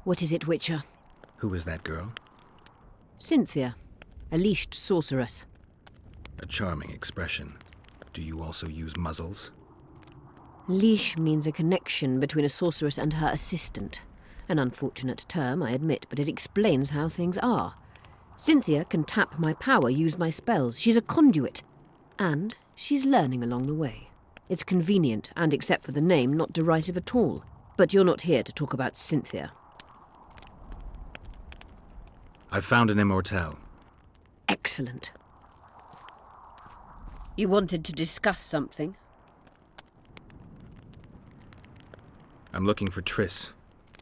What is it, Witcher? Who is that girl? Cynthia, a leashed sorceress. A charming expression. Do you also use muzzles? Leash means a connection between a sorceress and her assistant. An unfortunate term, I admit, but it explains how things are. Cynthia can tap my power, use my spells. She's a conduit. And she's learning along the way. It's convenient, and except for the name, not derisive at all. But you're not here to talk about Cynthia. I've found an immortelle. Excellent. You wanted to discuss something? I'm looking for Triss.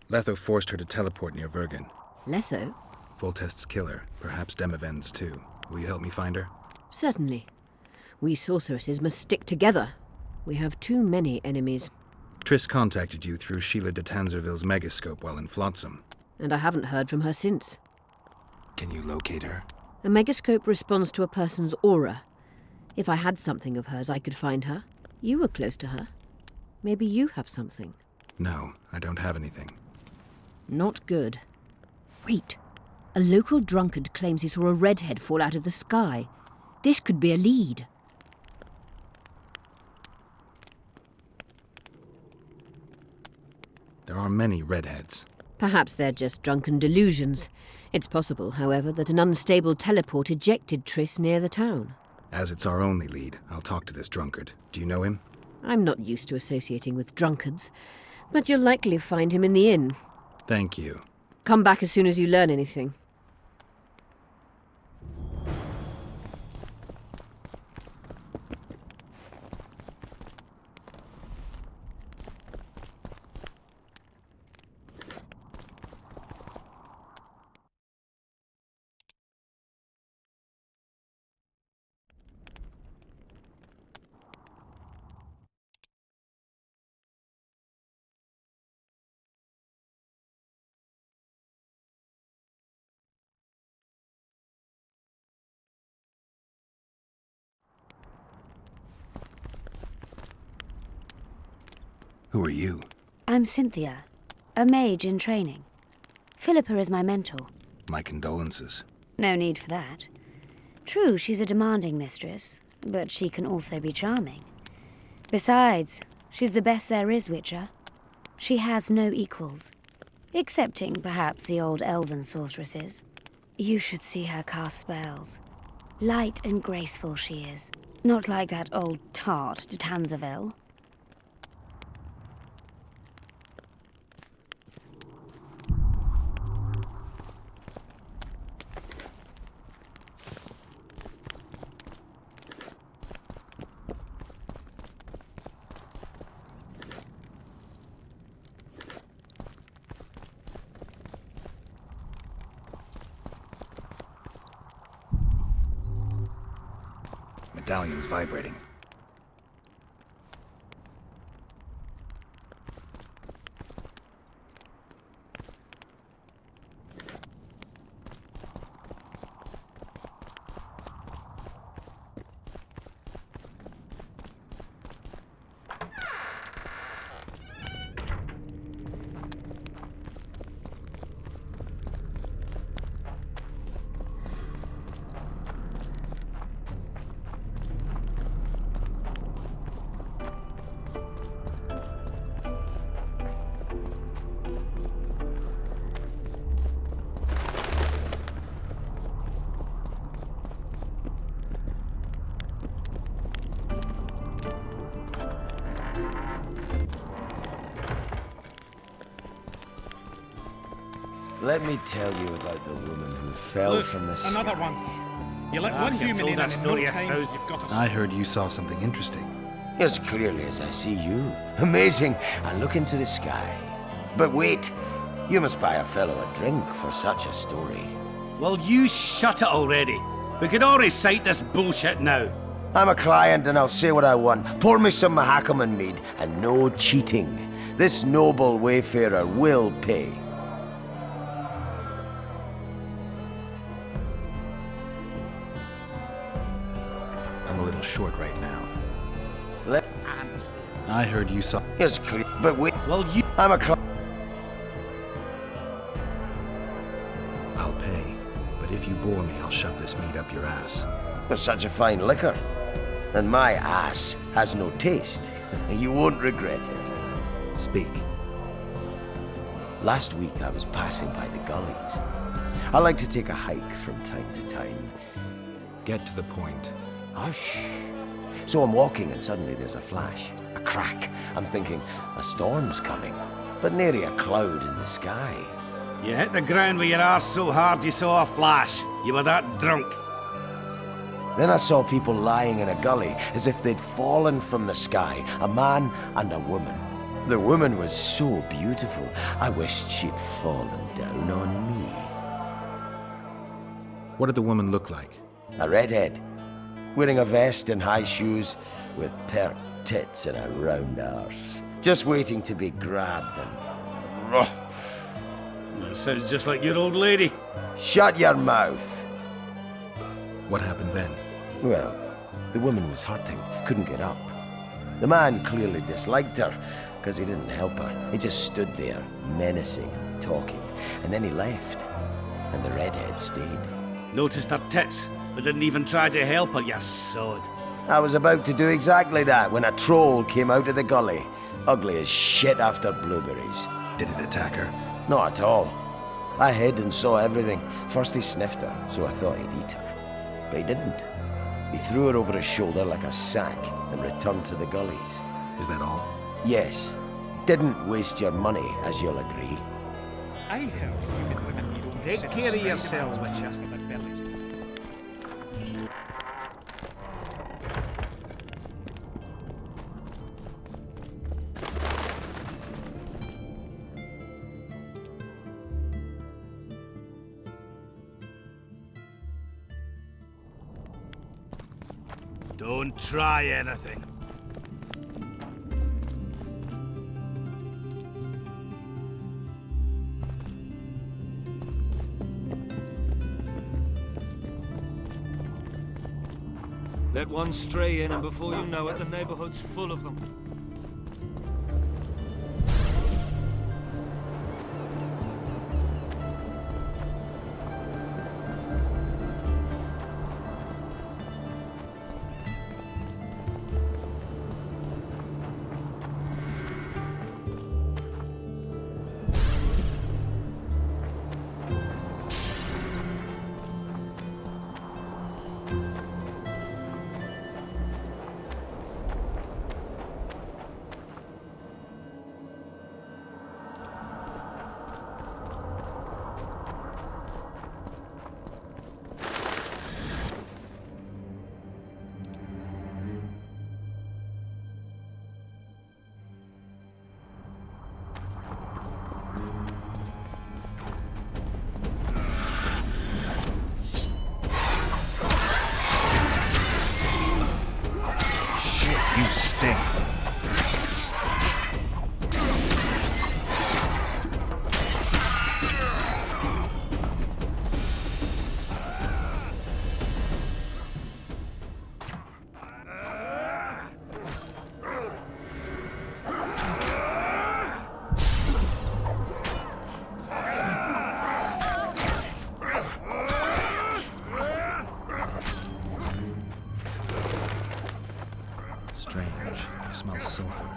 Letho forced her to teleport near Vergen. Letho? Foltest's killer, perhaps Demavend's too. Will you help me find her? Certainly. We sorceresses must stick together. We have too many enemies. Triss contacted you through Sheila de Tanzerville's megascope while in Flotsam. And I haven't heard from her since. Can you locate her? A megascope responds to a person's aura. If I had something of hers, I could find her. You were close to her. Maybe you have something. No, I don't have anything. Not good. Wait. A local drunkard claims he saw a redhead fall out of the sky. This could be a lead. There are many redheads. Perhaps they're just drunken delusions. It's possible, however, that an unstable teleport ejected Triss near the town. As it's our only lead, I'll talk to this drunkard. Do you know him? I'm not used to associating with drunkards, but you'll likely find him in the inn. Thank you. Come back as soon as you learn anything. Who are you? I'm Cynthia, a mage in training. Philippa is my mentor. My condolences. No need for that. True, she's a demanding mistress, but she can also be charming. Besides, she's the best there is, Witcher. She has no equals, excepting perhaps the old elven sorceresses. You should see her cast spells. Light and graceful she is, not like that old tart de Tanzerville. Medallion's vibrating. Let me tell you about the woman who fell Look, from the sky. another one. You let one human in and in no time you've got a... I heard you saw something interesting. As clearly as I see you. Amazing. I look into the sky. But wait, you must buy a fellow a drink for such a story. Well, you shut it already. We could all recite this bullshit now. I'm a client and I'll say what I want. Pour me some Mahakaman mead and no cheating. This noble wayfarer will pay. I'm a little short right now. Let I heard you saw. It's clear. But wait, Well, you... I'm a client. I'll pay. But if you bore me, I'll shove this meat up your ass. With such a fine liquor. And my ass has no taste. You won't regret it. Speak. Last week I was passing by the gullies. I like to take a hike from time to time. Get to the point. Hush. So I'm walking and suddenly there's a flash, a crack. I'm thinking, a storm's coming. But nary a cloud in the sky. You hit the ground with your arse so hard you saw a flash. You were that drunk. Then I saw people lying in a gully as if they'd fallen from the sky, a man and a woman. The woman was so beautiful, I wished she'd fallen down on me. What did the woman look like? A redhead, wearing a vest and high shoes, with pert tits and a round arse. Just waiting to be grabbed and... That sounds just like your old lady. Shut your mouth! What happened then? Well, the woman was hurting, couldn't get up. The man clearly disliked her, because he didn't help her. He just stood there, menacing and talking, and then he left. And the redhead stayed. Noticed her tits, but didn't even try to help her, you sod. I was about to do exactly that when a troll came out of the gully, ugly as shit after blueberries. Did it attack her? Not at all. I hid and saw everything. First he sniffed her, so I thought he'd eat her. But he didn't. He threw her over his shoulder like a sack and returned to the gullies. Is that all? Yes. Didn't waste your money, as you'll agree. I heard even women need only Take care of yourselves, Witcher. Don't try anything. Let one stray in, and before you know it, the neighborhood's full of them. You stink. Strange. I smell sulfur.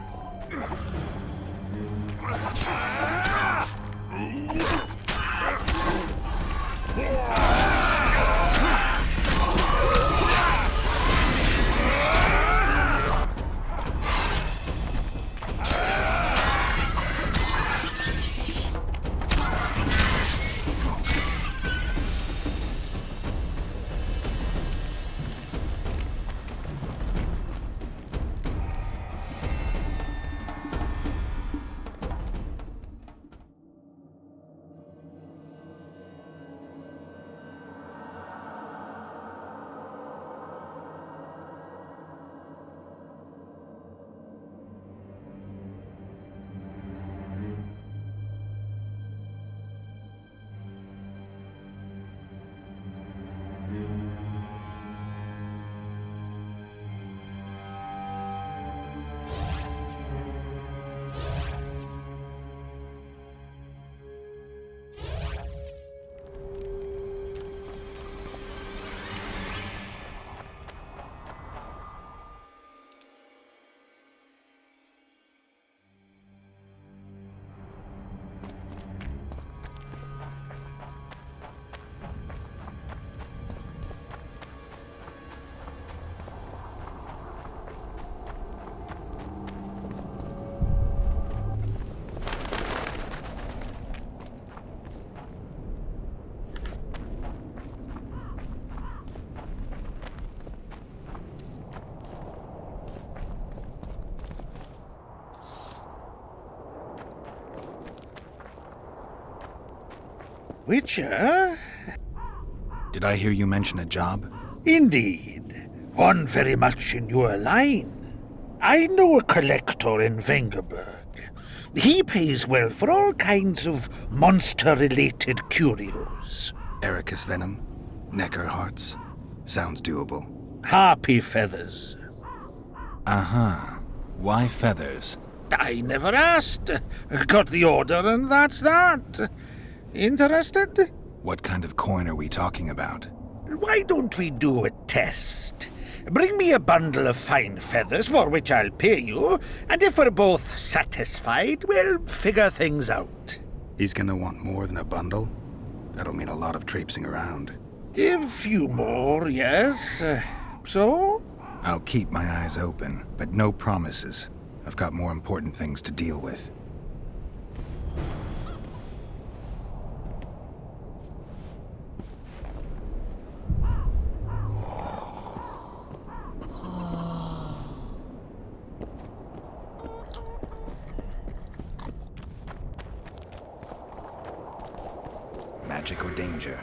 Witcher? Did I hear you mention a job? Indeed. One very much in your line. I know a collector in Vengerberg. He pays well for all kinds of monster-related curios. Ericus venom? Necker hearts? Sounds doable. Harpy feathers. Uh-huh. Why feathers? I never asked. Got the order and that's that. Interested? What kind of coin are we talking about? Why don't we do a test? Bring me a bundle of fine feathers, for which I'll pay you, and if we're both satisfied, we'll figure things out. He's gonna want more than a bundle? That'll mean a lot of traipsing around. A few more, yes. So? I'll keep my eyes open, but no promises. I've got more important things to deal with. Magic or danger?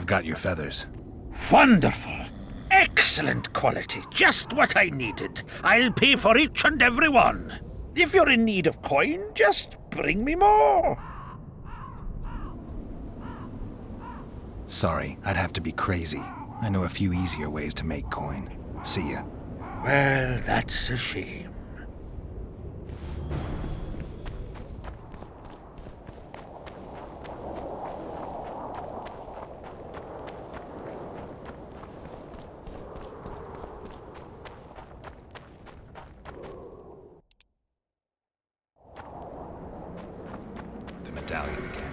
I've got your feathers. Wonderful. Excellent quality. Just what I needed. I'll pay for each and every one. If you're in need of coin, just bring me more. Sorry, I'd have to be crazy. I know a few easier ways to make coin. See ya. Well, that's a shame. The medallion again.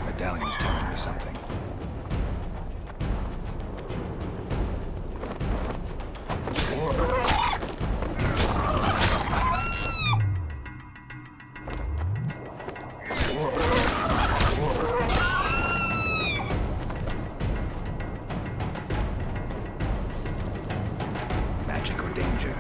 Medallion's telling me something. Magic or danger?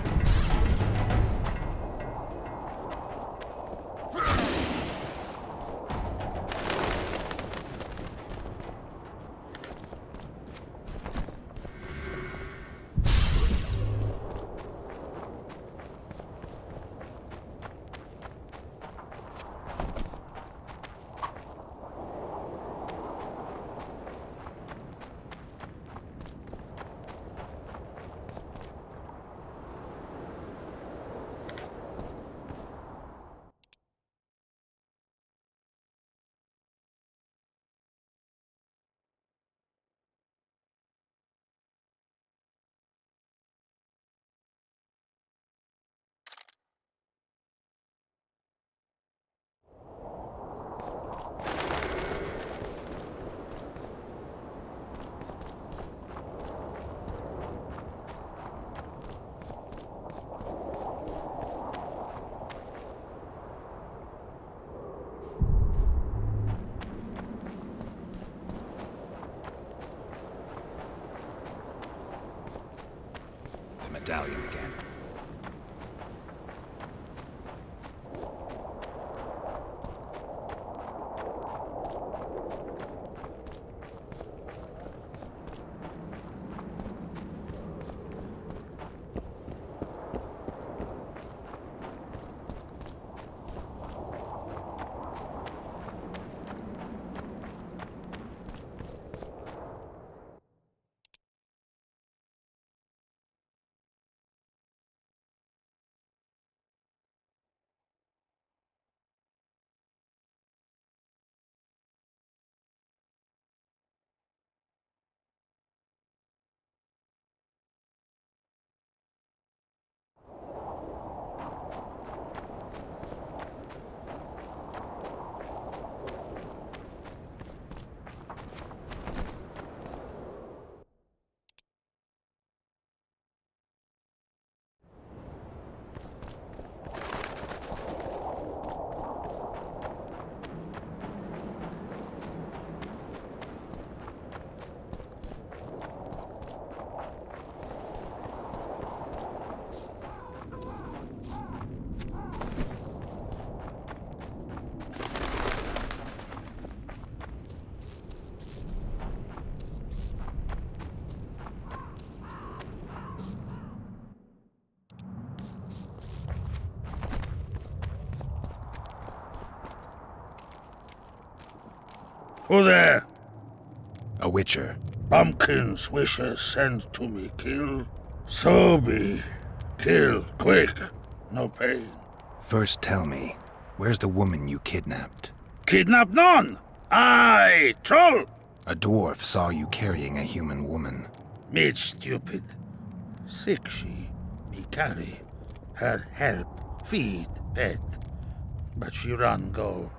The medallion again. Who there? A witcher. Bumpkins wishes send to me kill. So be. Kill, quick. No pain. First tell me, where's the woman you kidnapped? Kidnap none. I troll. A dwarf saw you carrying a human woman. Me stupid. Sick she. Me carry. Her help. Feed. Pet. But she run go.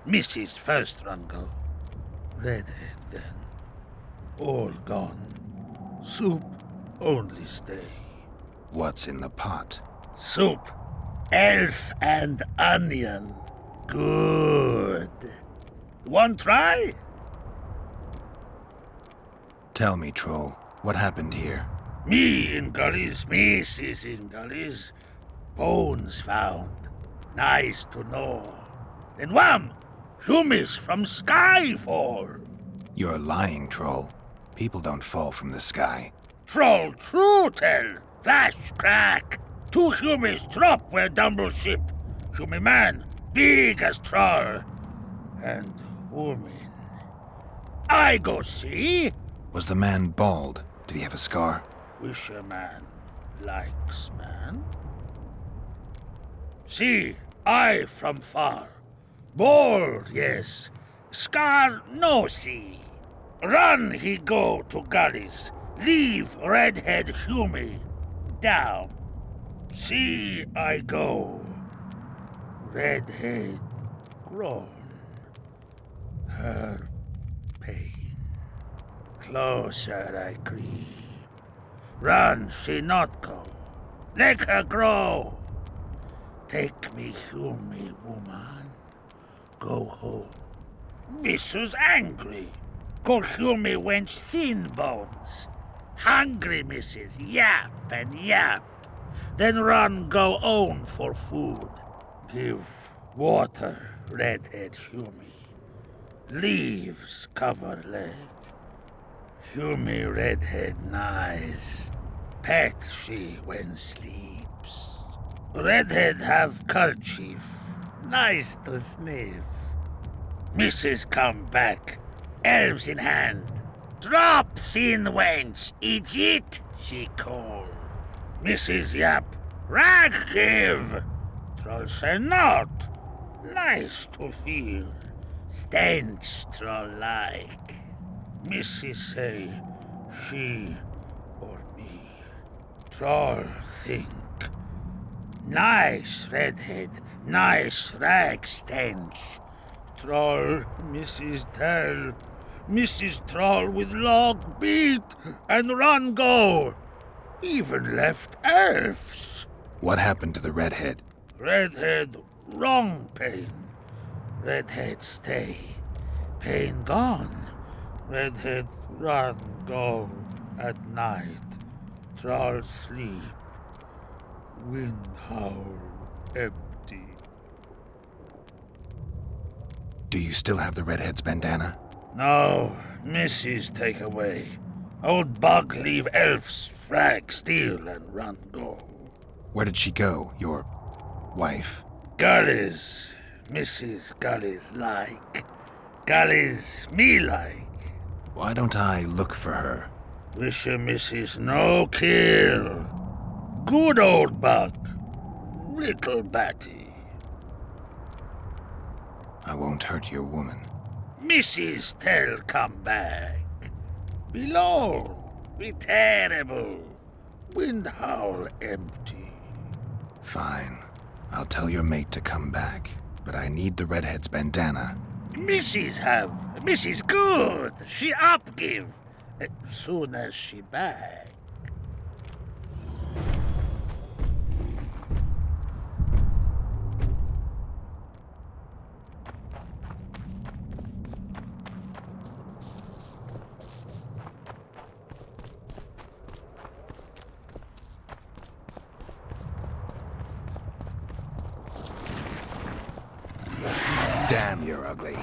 Mrs. first run go. Redhead then. All gone. Soup only stay. What's in the pot? Soup. Elf and onion. Good. One try? Tell me, troll, what happened here? Me in gullies, Mrs. in gullies. Bones found. Nice to know. Then wham! Humis from sky fall. You're lying, troll. People don't fall from the sky. Troll true tell. Flash crack. 2 humis drop where dumble ship. Humi man, big as troll. And woman. I go see. Was the man bald? Did he have a scar? Wish a man likes man. See, I from far. Bold, yes. Scar no see. Run he go to gullies. Leave redhead Humi down. See I go. Redhead grown. Her pain. Closer I creep. Run she not go. Let her grow. Take me Humi woman. Go home. Missus angry. Call Humi wench thin bones. Hungry missus yap and yap. Then run go own for food. Give water redhead Humi. Leaves cover leg. Humi redhead nice. Pet she when sleeps. Redhead have kerchief. Nice to sniff. Mrs. come back. Elves in hand. Drop thin wench. Idiot, she call. Mrs. yap. Rag give. Troll say not. Nice to feel. Stench troll like. Mrs. say, she or me. Troll think. Nice redhead, nice rag stench. Troll, Mrs. tell. Mrs. Troll with log beat and run go. Even left elves. What happened to the redhead? Redhead wrong pain. Redhead stay. Pain gone. Redhead run go at night. Troll sleep. Wind howl empty. Do you still have the redhead's bandana? No, Mrs. take away. Old bug leave elves frag steal and run go. Where did she go, your wife? Gullies, Mrs. Gullies like. Gullies me like. Why don't I look for her? Wish a Mrs. no kill. Good old bug. Little Batty. I won't hurt your woman. Mrs. tell come back. Below, be terrible. Wind howl empty. Fine. I'll tell your mate to come back, but I need the redhead's bandana. Mrs. have. Mrs. good. She up give. Soon as she back. Damn, you're ugly.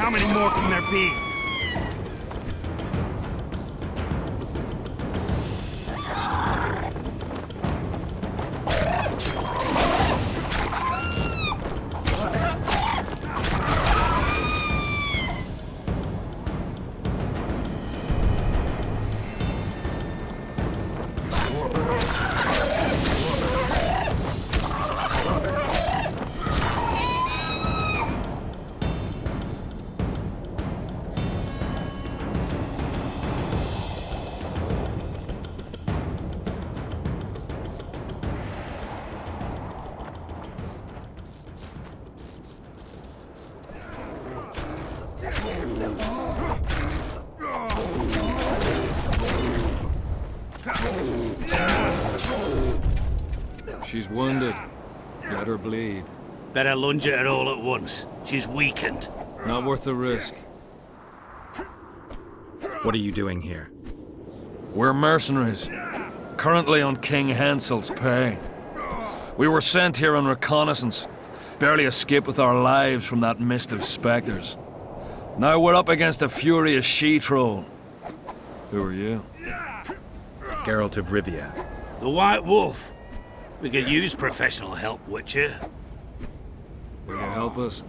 How many more can there be? She's wounded. Let her bleed. Better lunge at her all at once. She's weakened. Not worth the risk. What are you doing here? We're mercenaries. Currently on King Hansel's pay. We were sent here on reconnaissance. Barely escaped with our lives from that mist of specters. Now we're up against a furious she-troll. Who are you? Geralt of Rivia. The White Wolf. We could use professional help, Witcher. Will you help us?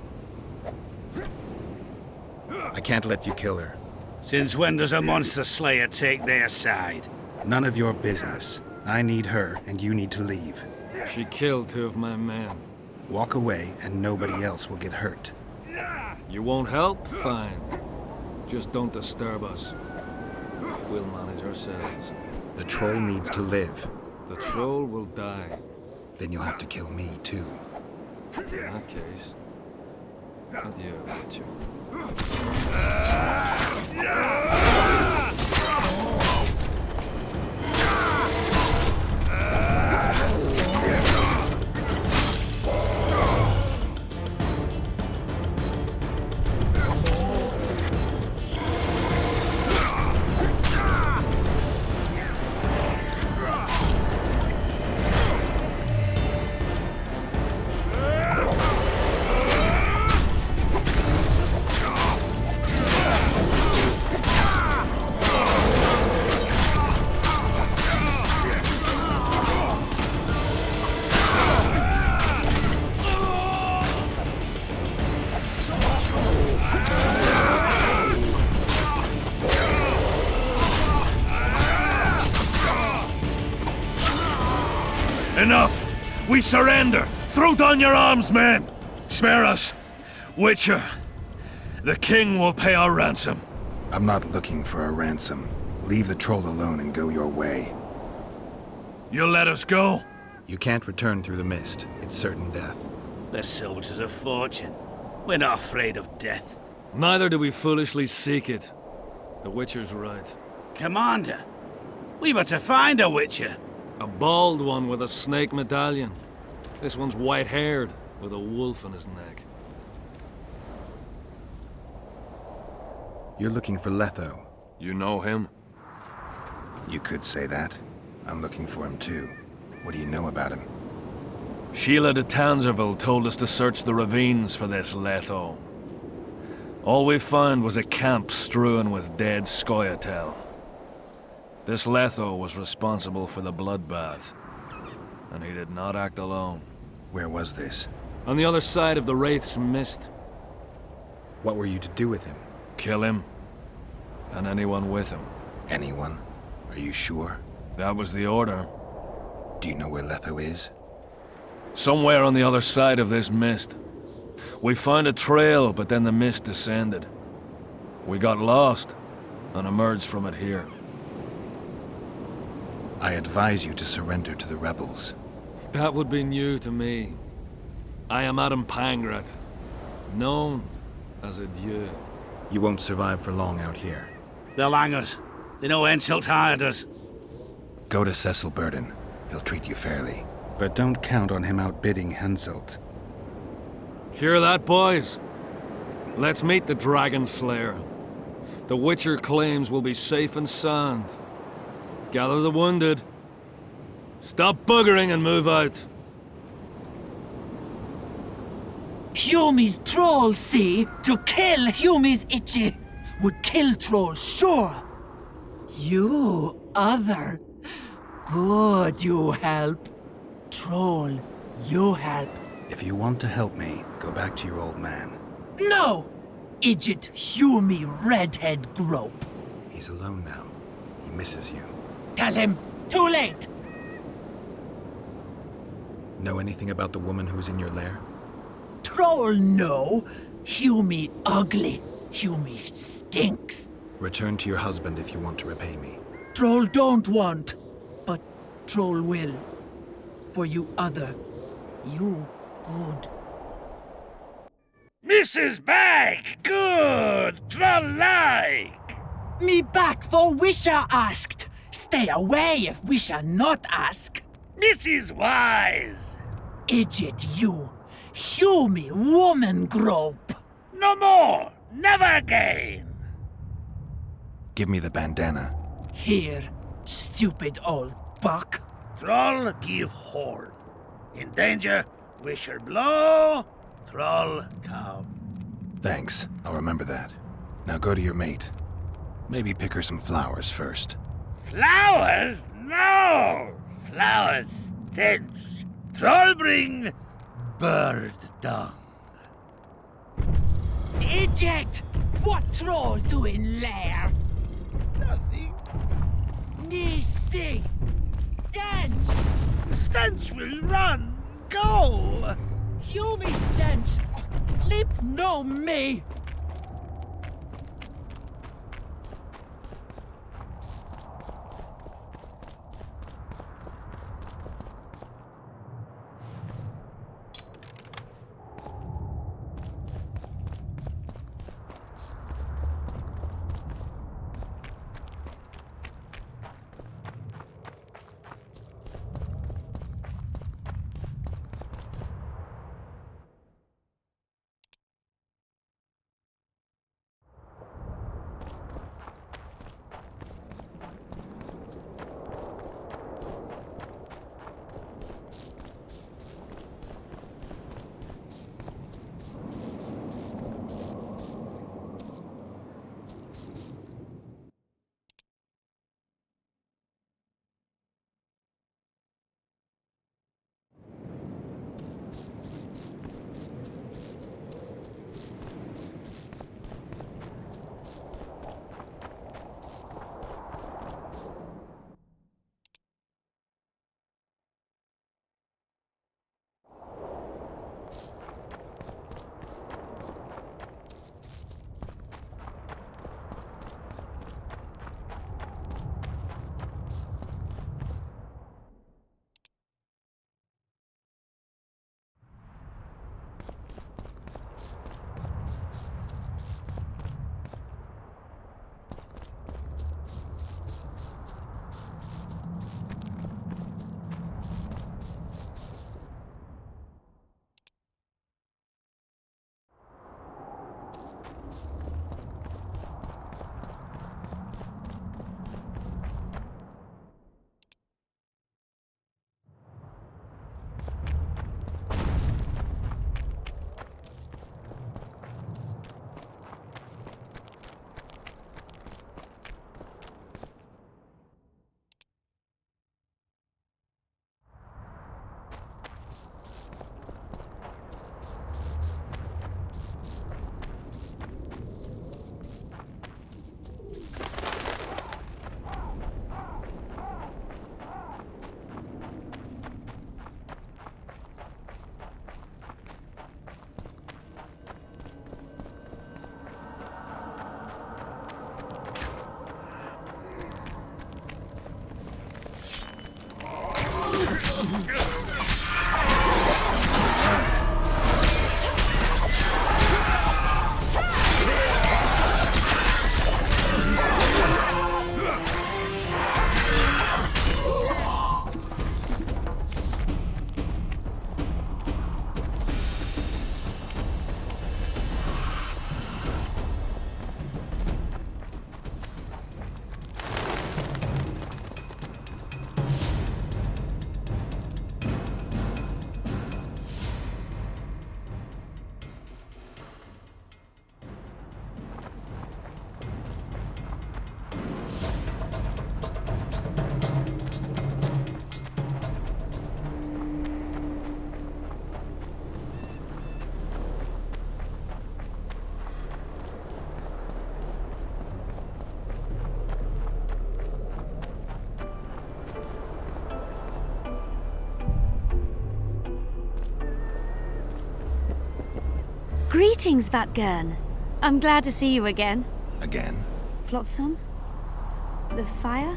I can't let you kill her. Since when does a monster slayer take their side? None of your business. I need her, and you need to leave. She killed 2 of my men. Walk away, and nobody else will get hurt. You won't help? Fine. Just don't disturb us. We'll manage ourselves. The troll needs to live. The troll will die. Then you'll have to kill me, too. In that case, adieu, Witcher. Enough! We surrender! Throw down your arms, men! Spare us! Witcher, the king will pay our ransom. I'm not looking for a ransom. Leave the troll alone and go your way. You'll let us go? You can't return through the mist. It's certain death. They're soldiers of fortune. We're not afraid of death. Neither do we foolishly seek it. The Witcher's right. Commander, we were to find a Witcher. A bald one with a snake medallion. This one's white-haired, with a wolf in his neck. You're looking for Letho. You know him? You could say that. I'm looking for him too. What do you know about him? Sheila de Tanserville told us to search the ravines for this Letho. All we found was a camp strewn with dead Scoia'tael. This Letho was responsible for the bloodbath, and he did not act alone. Where was this? On the other side of the Wraith's Mist. What were you to do with him? Kill him, and anyone with him. Anyone? Are you sure? That was the order. Do you know where Letho is? Somewhere on the other side of this mist. We found a trail, but then the mist descended. We got lost, and emerged from it here. I advise you to surrender to the rebels. That would be new to me. I am Adam Pangrat, known as a Dieu. You won't survive for long out here. They'll hang us. They know Henselt hired us. Go to Cecil Burden. He'll treat you fairly. But don't count on him outbidding Henselt. Hear that, boys? Let's meet the Dragon Slayer. The Witcher claims we'll be safe and sound. Gather the wounded. Stop buggering and move out. Humi's troll, see? To kill Humi's itchy would kill troll, sure. You, other. Good, you help. Troll, you help. If you want to help me, go back to your old man. No! Idjit Humi redhead grope. He's alone now. He misses you. Tell him, too late. Know anything about the woman who was in your lair? Troll, no. Humi ugly. Humi stinks. Return to your husband if you want to repay me. Troll don't want, but Troll will. For you other, you good. Mrs. Bag, good, troll-like. Me back for Wisha asked. Stay away if Wisha not ask. Mrs. Wise. Idjit you. Humi woman grope. No more, never again. Give me the bandana. Here, stupid old buck. Troll give horn. In danger, wisher blow, troll come. Thanks. I'll remember that. Now go to your mate. Maybe pick her some flowers first. Flowers? No! Flowers stench. Troll bring bird dung. Idjit! What troll doing lair? Nothing. Nisi! Stench! Stench will run. Go! Humi stench! Sleep no me! Greetings, Vatgern. I'm glad to see you again. Again? Flotsam? The fire?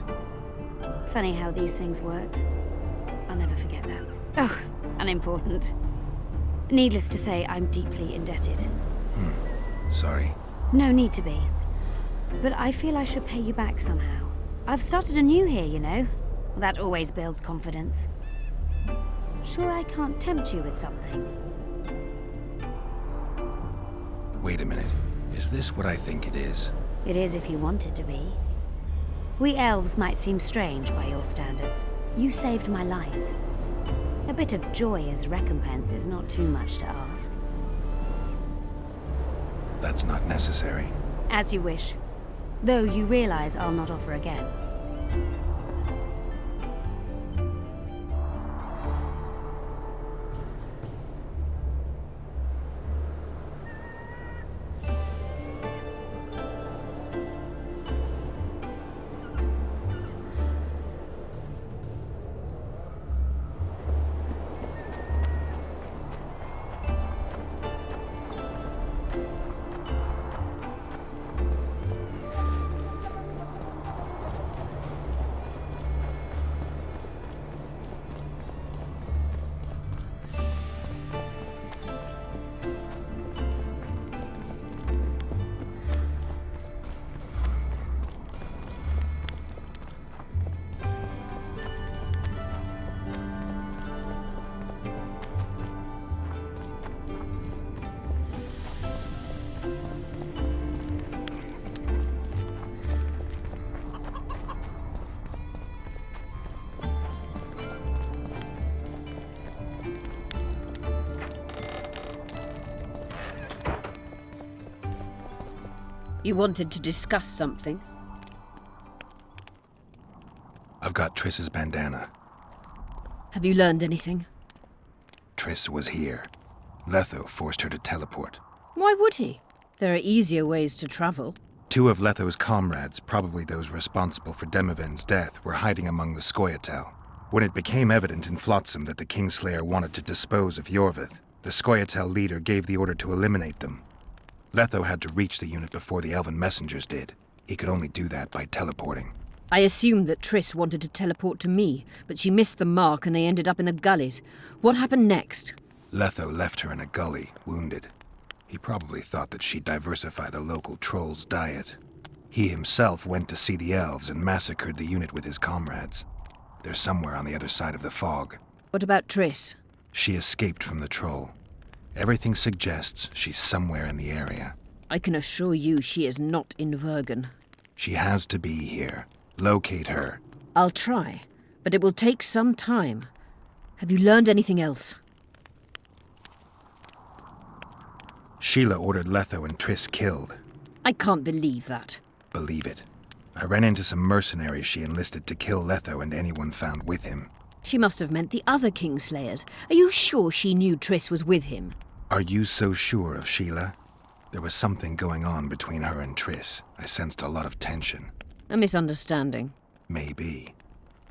Funny how these things work. I'll never forget that. Oh, unimportant. Needless to say, I'm deeply indebted. Sorry. No need to be. But I feel I should pay you back somehow. I've started anew here, you know. That always builds confidence. Sure I can't tempt you with something? Wait a minute. Is this what I think it is? It is if you want it to be. We elves might seem strange by your standards. You saved my life. A bit of joy as recompense is not too much to ask. That's not necessary. As you wish. Though you realize I'll not offer again. You wanted to discuss something? I've got Triss's bandana. Have you learned anything? Triss was here. Letho forced her to teleport. Why would he? There are easier ways to travel. 2 of Letho's comrades, probably those responsible for Demoven's death, were hiding among the Scoia'tael. When it became evident in Flotsam that the Kingslayer wanted to dispose of Yorvith, the Scoia'tael leader gave the order to eliminate them. Letho had to reach the unit before the Elven messengers did. He could only do that by teleporting. I assumed that Triss wanted to teleport to me, but she missed the mark and they ended up in the gullies. What happened next? Letho left her in a gully, wounded. He probably thought that she'd diversify the local trolls' diet. He himself went to see the elves and massacred the unit with his comrades. They're somewhere on the other side of the fog. What about Triss? She escaped from the troll. Everything suggests she's somewhere in the area. I can assure you she is not in Vergen. She has to be here. Locate her. I'll try, but it will take some time. Have you learned anything else? Sheila ordered Letho and Triss killed. I can't believe that. Believe it. I ran into some mercenaries she enlisted to kill Letho and anyone found with him. She must have meant the other Kingslayers. Are you sure she knew Triss was with him? Are you so sure of Sheila? There was something going on between her and Triss. I sensed a lot of tension. A misunderstanding. Maybe.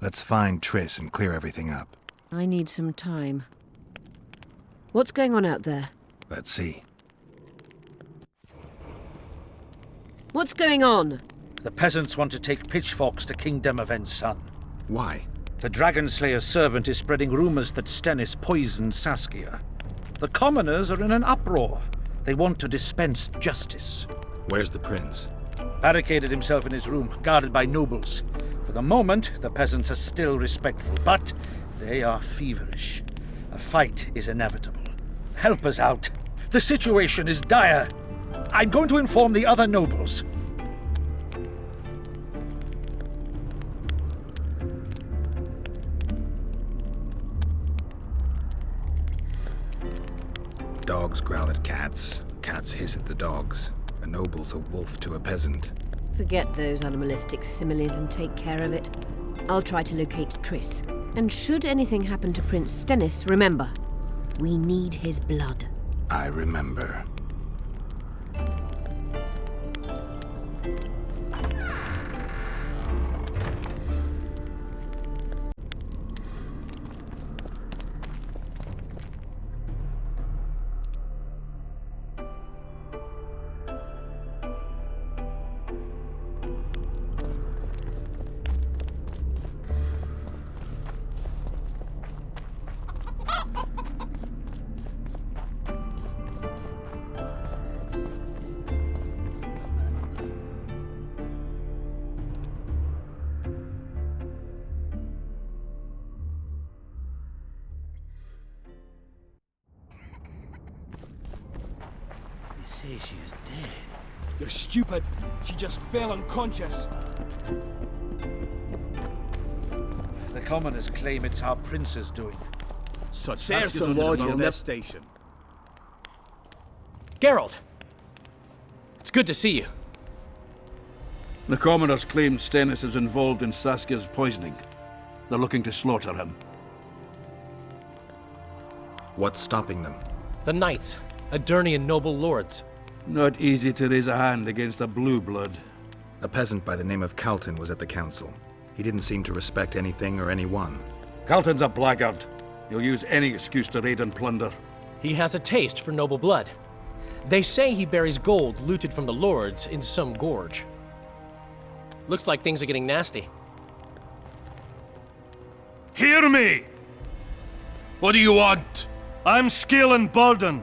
Let's find Triss and clear everything up. I need some time. What's going on out there? Let's see. What's going on? The peasants want to take pitchforks to King Demoven's son. Why? The Dragonslayer's servant is spreading rumors that Stennis poisoned Saskia. The commoners are in an uproar. They want to dispense justice. Where's the prince? Barricaded himself in his room, guarded by nobles. For the moment, the peasants are still respectful, but they are feverish. A fight is inevitable. Help us out. The situation is dire. I'm going to inform the other nobles. Dogs growl at cats. Cats hiss at the dogs. A noble's a wolf to a peasant. Forget those animalistic similes and take care of it. I'll try to locate Triss. And should anything happen to Prince Stennis, remember, we need his blood. I remember. say she is dead. You're stupid. She just fell unconscious. The commoners claim it's our prince's doing. Such Serve as some under lord, the you'll their nev- station. Geralt! It's good to see you. The commoners claim Stennis is involved in Saskia's poisoning. They're looking to slaughter him. What's stopping them? The knights, Adernian noble lords. Not easy to raise a hand against a blue blood. A peasant by the name of Calton was at the council. He didn't seem to respect anything or anyone. Calton's a blackguard. He'll use any excuse to raid and plunder. He has a taste for noble blood. They say he buries gold looted from the lords in some gorge. Looks like things are getting nasty. Hear me! What do you want? I'm Scalen Baldon.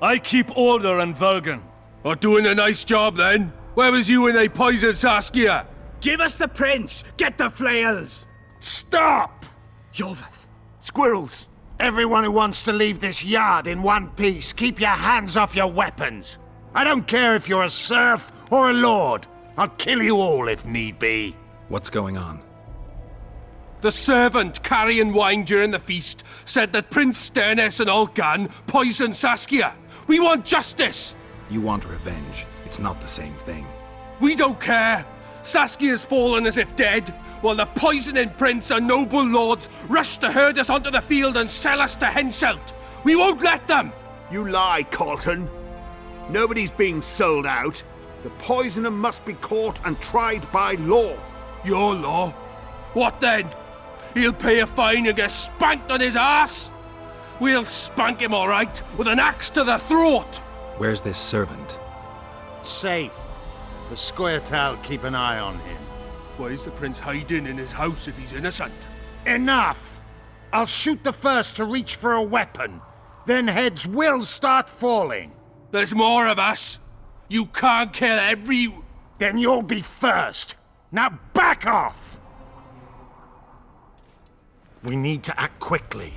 I keep order in Vergen. Or doing a nice job then? Where was you when they poisoned Saskia? Give us the prince! Get the flails! Stop! Yorvith! Squirrels! Everyone who wants to leave this yard in one piece, keep your hands off your weapons. I don't care if you're a serf or a lord. I'll kill you all if need be. What's going on? The servant carrying wine during the feast said that Prince Stennis and Olgan poisoned Saskia. We want justice! You want revenge. It's not the same thing. We don't care. Saskia's fallen as if dead, while the poisoning prince and noble lords rush to herd us onto the field and sell us to Henselt. We won't let them! You lie, Colton. Nobody's being sold out. The poisoner must be caught and tried by law. Your law? What then? He'll pay a fine and get spanked on his ass? We'll spank him all right, with an axe to the throat! Where's this servant? Safe. The Scoia'tael keep an eye on him. Why is the prince hiding in his house if he's innocent? Enough! I'll shoot the first to reach for a weapon. Then heads will start falling. There's more of us. You can't kill every... Then you'll be first. Now back off! We need to act quickly.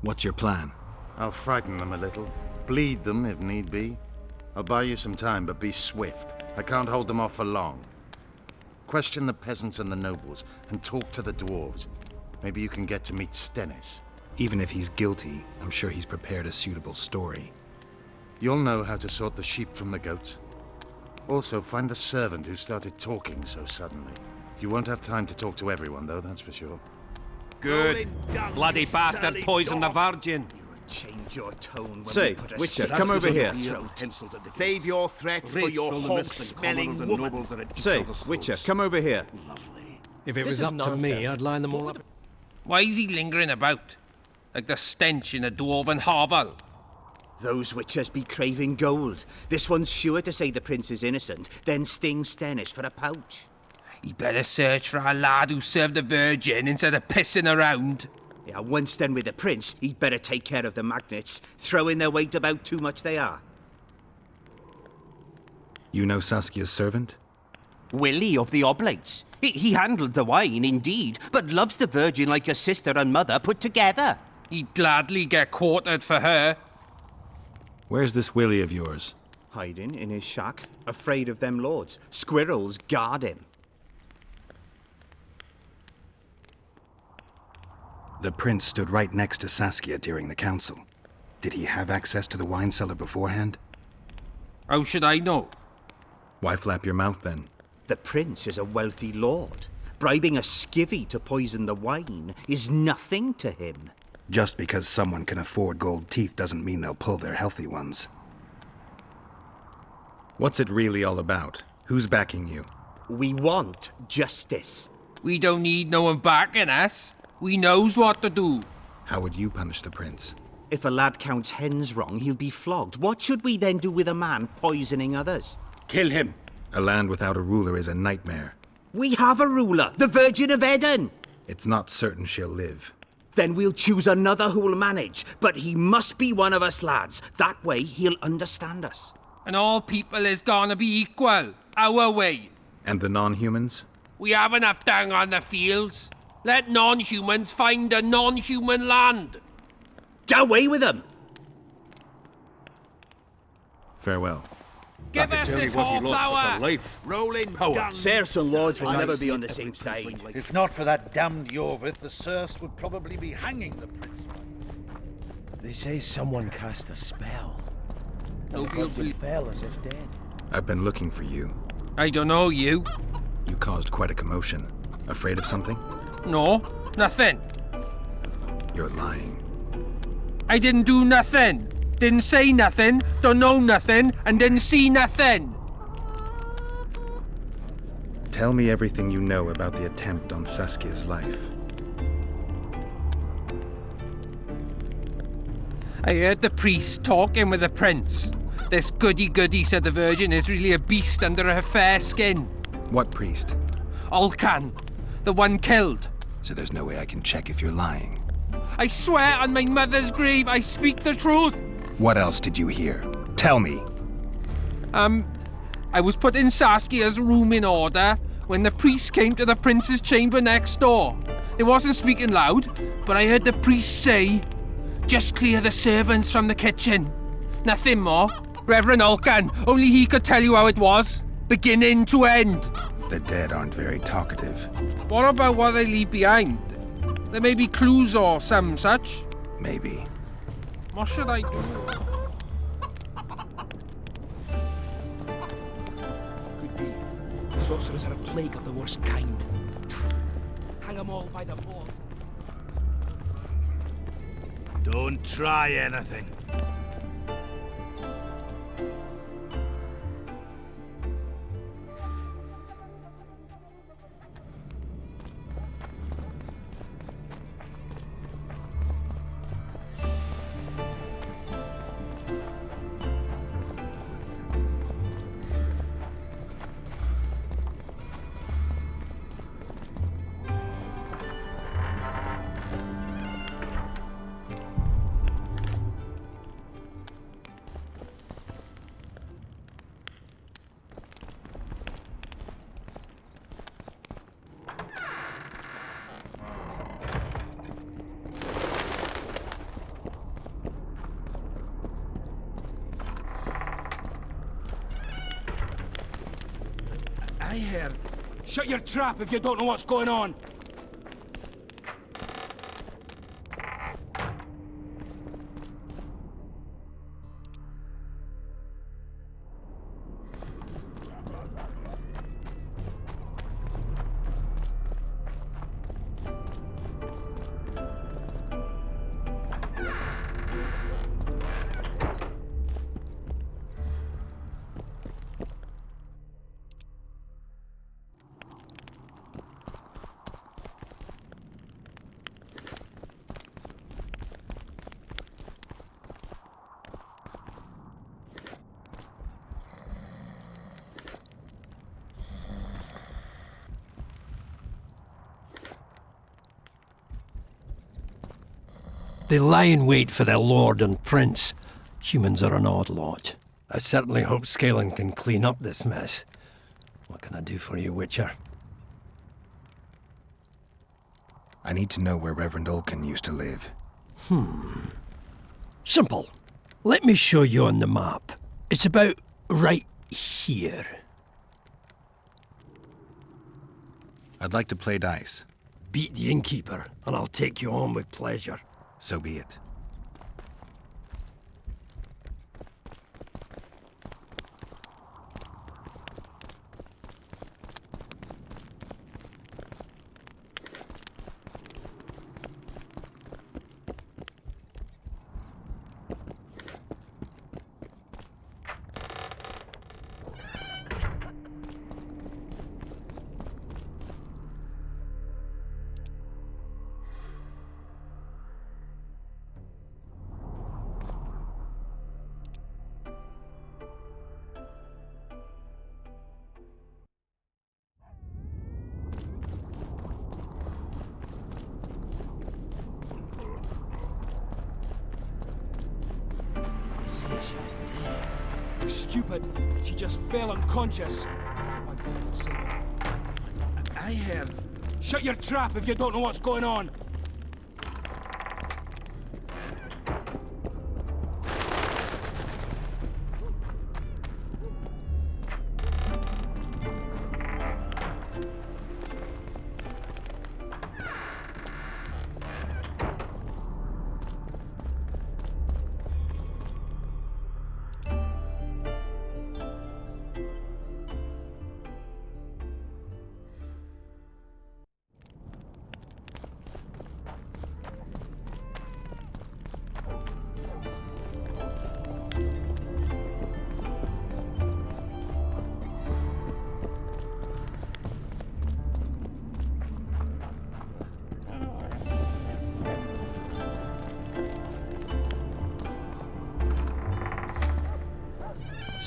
What's your plan? I'll frighten them a little. Bleed them if need be. I'll buy you some time, but be swift. I can't hold them off for long. Question the peasants and the nobles, and talk to the dwarves. Maybe you can get to meet Stennis. Even if he's guilty, I'm sure he's prepared a suitable story. You'll know how to sort the sheep from the goats. Also, find the servant who started talking so suddenly. You won't have time to talk to everyone, though, that's for sure. Good. Bloody bastard poisoned the Virgin. Change your tone when Say, we put a Witcher, stick come over in your here. throat. Save your threats for your hog-smelling woman. Say, Witcher, come over here. If it was up to me, I'd line them all up. Why is he lingering about? Like the stench in a dwarven hovel? Those witchers be craving gold. This one's sure to say the prince is innocent, then sting Stennis for a pouch. He better search for a lad who served the Virgin instead of pissing around. Yeah, once done with the prince, he'd better take care of the magnets, throwing their weight about too much they are. You know Saskia's servant? Willie of the Oblates. He handled the wine, indeed, but loves the Virgin like a sister and mother put together. He'd gladly get quartered for her. Where's this Willie of yours? Hiding in his shack, afraid of them lords. Squirrels guard him. The prince stood right next to Saskia during the council. Did he have access to the wine cellar beforehand? How should I know? Why flap your mouth then? The prince is a wealthy lord. Bribing a skivvy to poison the wine is nothing to him. Just because someone can afford gold teeth doesn't mean they'll pull their healthy ones. What's it really all about? Who's backing you? We want justice. We don't need no one backing us. We knows what to do. How would you punish the prince? If a lad counts hens wrong, he'll be flogged. What should we then do with a man poisoning others? Kill him. A land without a ruler is a nightmare. We have a ruler, the Virgin of Eden. It's not certain she'll live. Then we'll choose another who'll manage, but he must be one of us lads. That way he'll understand us. And all people is gonna be equal, our way. And the non-humans? We have enough down on the fields. Let non-humans find a non-human land. Away with them! Farewell. Give us this horsepower! Life. Rolling Power. guns. Serfs and lords will never be on the same side. If not for that damned Yorvith, the serfs would probably be hanging the prince. They say someone cast a spell. He fell as if dead. I've been looking for you. I don't know you. You caused quite a commotion. Afraid of something? No, nothing. You're lying. I didn't do nothing. Didn't say nothing, don't know nothing, and didn't see nothing. Tell me everything you know about the attempt on Saskia's life. I heard the priest talking with the prince. This goody-goody said the Virgin is really a beast under her fair skin. What priest? Olcan, the one killed. So there's no way I can check if you're lying. I swear on my mother's grave I speak the truth. What else did you hear? Tell me. I was putting Saskia's room in order when the priest came to the prince's chamber next door. He wasn't speaking loud, but I heard the priest say, "Just clear the servants from the kitchen." Nothing more. Reverend Olcan, only he could tell you how it was, beginning to end. The dead aren't very talkative. What about what they leave behind? There may be clues or some such. Maybe. What should I do? Could be. Sorcerers are a plague of the worst kind. Hang them all by the paw. Don't try anything. I heard. Shut your trap if you don't know what's going on. They lie in wait for their lord and prince. Humans are an odd lot. I certainly hope Scalen can clean up this mess. What can I do for you, Witcher? I need to know where Reverend Olcan used to live. Simple. Let me show you on the map. It's about right here. I'd like to play dice. Beat the innkeeper, and I'll take you on with pleasure. So be it. You're stupid. She just fell unconscious. My God, save her. I heard. Shut your trap if you don't know what's going on.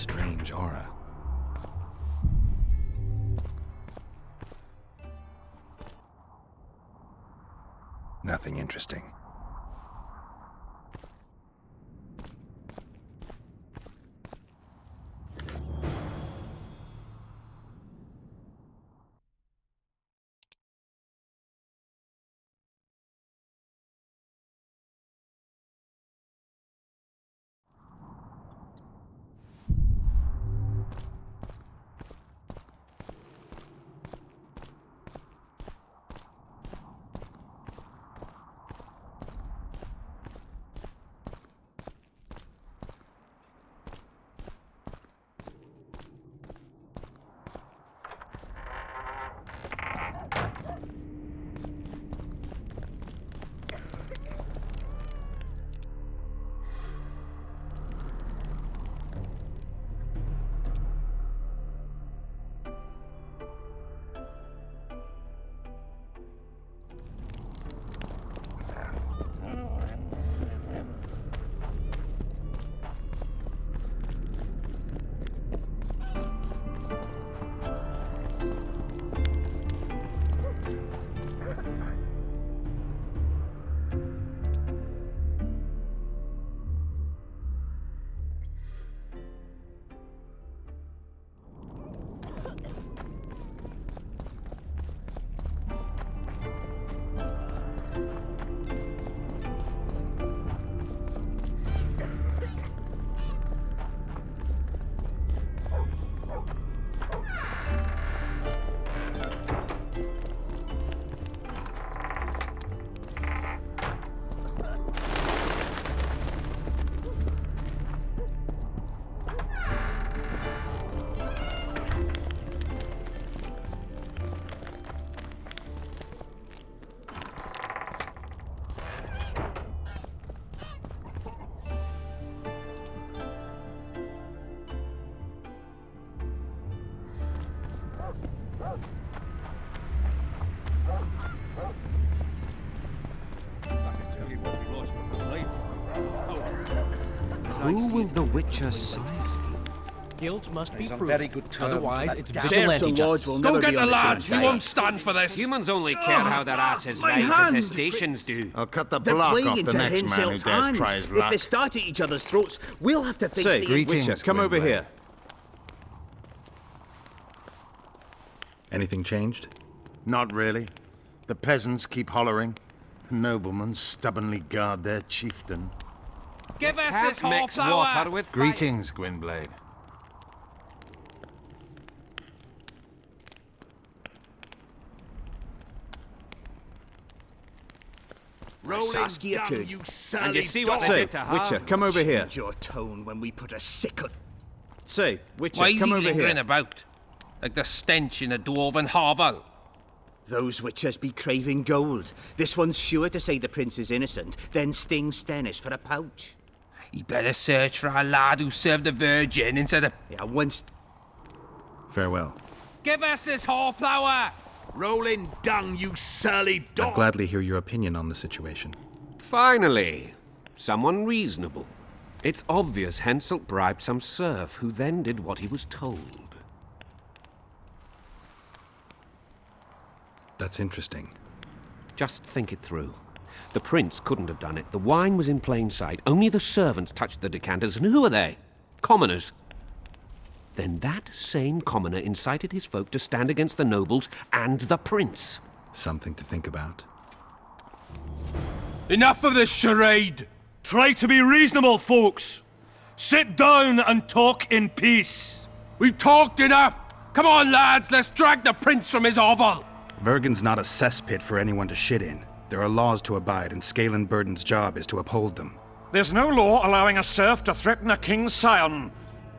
strange aura. Nothing interesting. Who will the Witcher side? Guilt must be He's on proven. very good terms Otherwise, with it's that vigilante damn justice. Lords will Go never get be the on the same lads. We side. won't stand for this. Humans only care how their asses my lives hand! as stations do. I'll cut the They're block playing off the into next man who Henselt's dares hands. try his If luck. they start at each other's throats, we'll have to face Say, the... greetings, Witcher, come over Gwynplaine. here. Anything changed? Not really. The peasants keep hollering. Noblemen stubbornly guard their chieftain. Give us Can't this whole mix flower. water with fire. Greetings, Gwynblade. Rolling Saskia down, could. you Sally And you see what dog. they Say, did to her? Witcher, come over here. Change your tone when we put a sick on... Say, Witcher, Why is come he over lingering here. about? Like the stench in a dwarven hovel. Those witchers be craving gold. This one's sure to say the prince is innocent, then sting Stennis for a pouch. He better search for a lad who served the Virgin instead of... Yeah, once... Farewell. Give us this hornflower! Rolling down, you surly I'd dog. gladly hear your opinion on the situation. Finally, someone reasonable. It's obvious Henselt bribed some serf who then did what he was told. That's interesting. Just think it through. The prince couldn't have done it. The wine was in plain sight. Only the servants touched the decanters, and who are they? Commoners. Then that same commoner incited his folk to stand against the nobles and the prince. Something to think about. Enough of this charade! Try to be reasonable, folks. Sit down and talk in peace. We've talked enough! Come on, lads, let's drag the prince from his hovel! Vergen's not a cesspit for anyone to shit in. There are laws to abide, and Scalen Burden's job is to uphold them. There's no law allowing a serf to threaten a king's scion.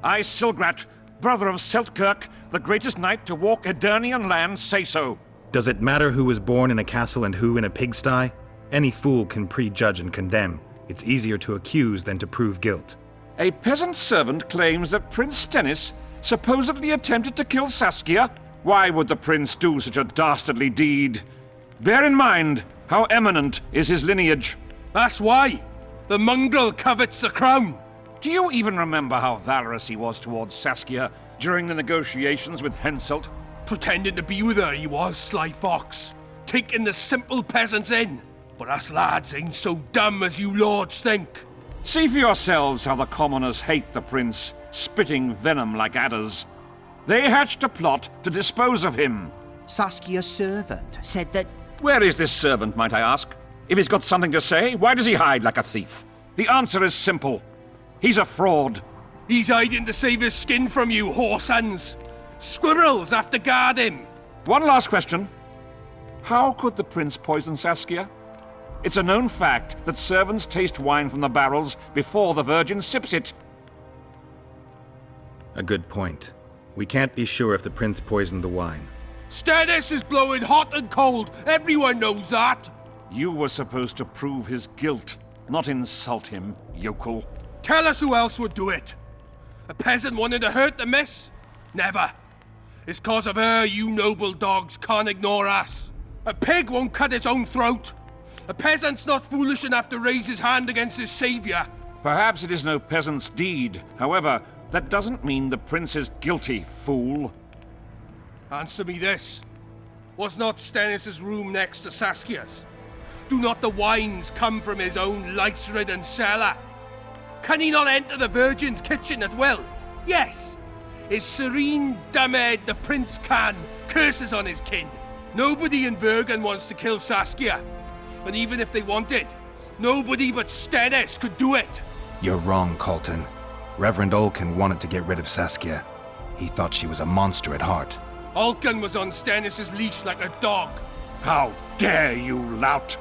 I, Silgrat, brother of Seltkirk, the greatest knight to walk Edirnian land, say so. Does it matter who was born in a castle and who in a pigsty? Any fool can prejudge and condemn. It's easier to accuse than to prove guilt. A peasant servant claims that Prince Stennis supposedly attempted to kill Saskia. Why would the prince do such a dastardly deed? Bear in mind how eminent is his lineage. That's why! The mongrel covets the crown! Do you even remember how valorous he was towards Saskia during the negotiations with Henselt? Pretending to be with her, he was, sly fox. Taking the simple peasants in. But us lads ain't so dumb as you lords think. See for yourselves how the commoners hate the prince, spitting venom like adders. They hatched a plot to dispose of him. Saskia's servant said that... Where is this servant, might I ask? If he's got something to say, why does he hide like a thief? The answer is simple. He's a fraud. He's hiding to save his skin from you, whoresons. Squirrels have to guard him. One last question. How could the prince poison Saskia? It's a known fact that servants taste wine from the barrels before the virgin sips it. A good point. We can't be sure if the prince poisoned the wine. Stannis is blowing hot and cold. Everyone knows that. You were supposed to prove his guilt, not insult him, yokel. Tell us who else would do it. A peasant wanted to hurt the miss? Never. It's cause of her you noble dogs can't ignore us. A pig won't cut its own throat. A peasant's not foolish enough to raise his hand against his savior. Perhaps it is no peasant's deed. However, that doesn't mean the prince is guilty, fool. Answer me this. Was not Stannis' room next to Saskia's? Do not the wines come from his own lice-ridden cellar? Can he not enter the Virgin's kitchen at will? Yes. His serene dumbhead, the prince can, curses on his kin. Nobody in Vergen wants to kill Saskia. And even if they wanted, nobody but Stannis could do it. You're wrong, Colton. Reverend Olkin wanted to get rid of Saskia. He thought she was a monster at heart. Olkin was on Stannis' leash like a dog. How dare you, lout!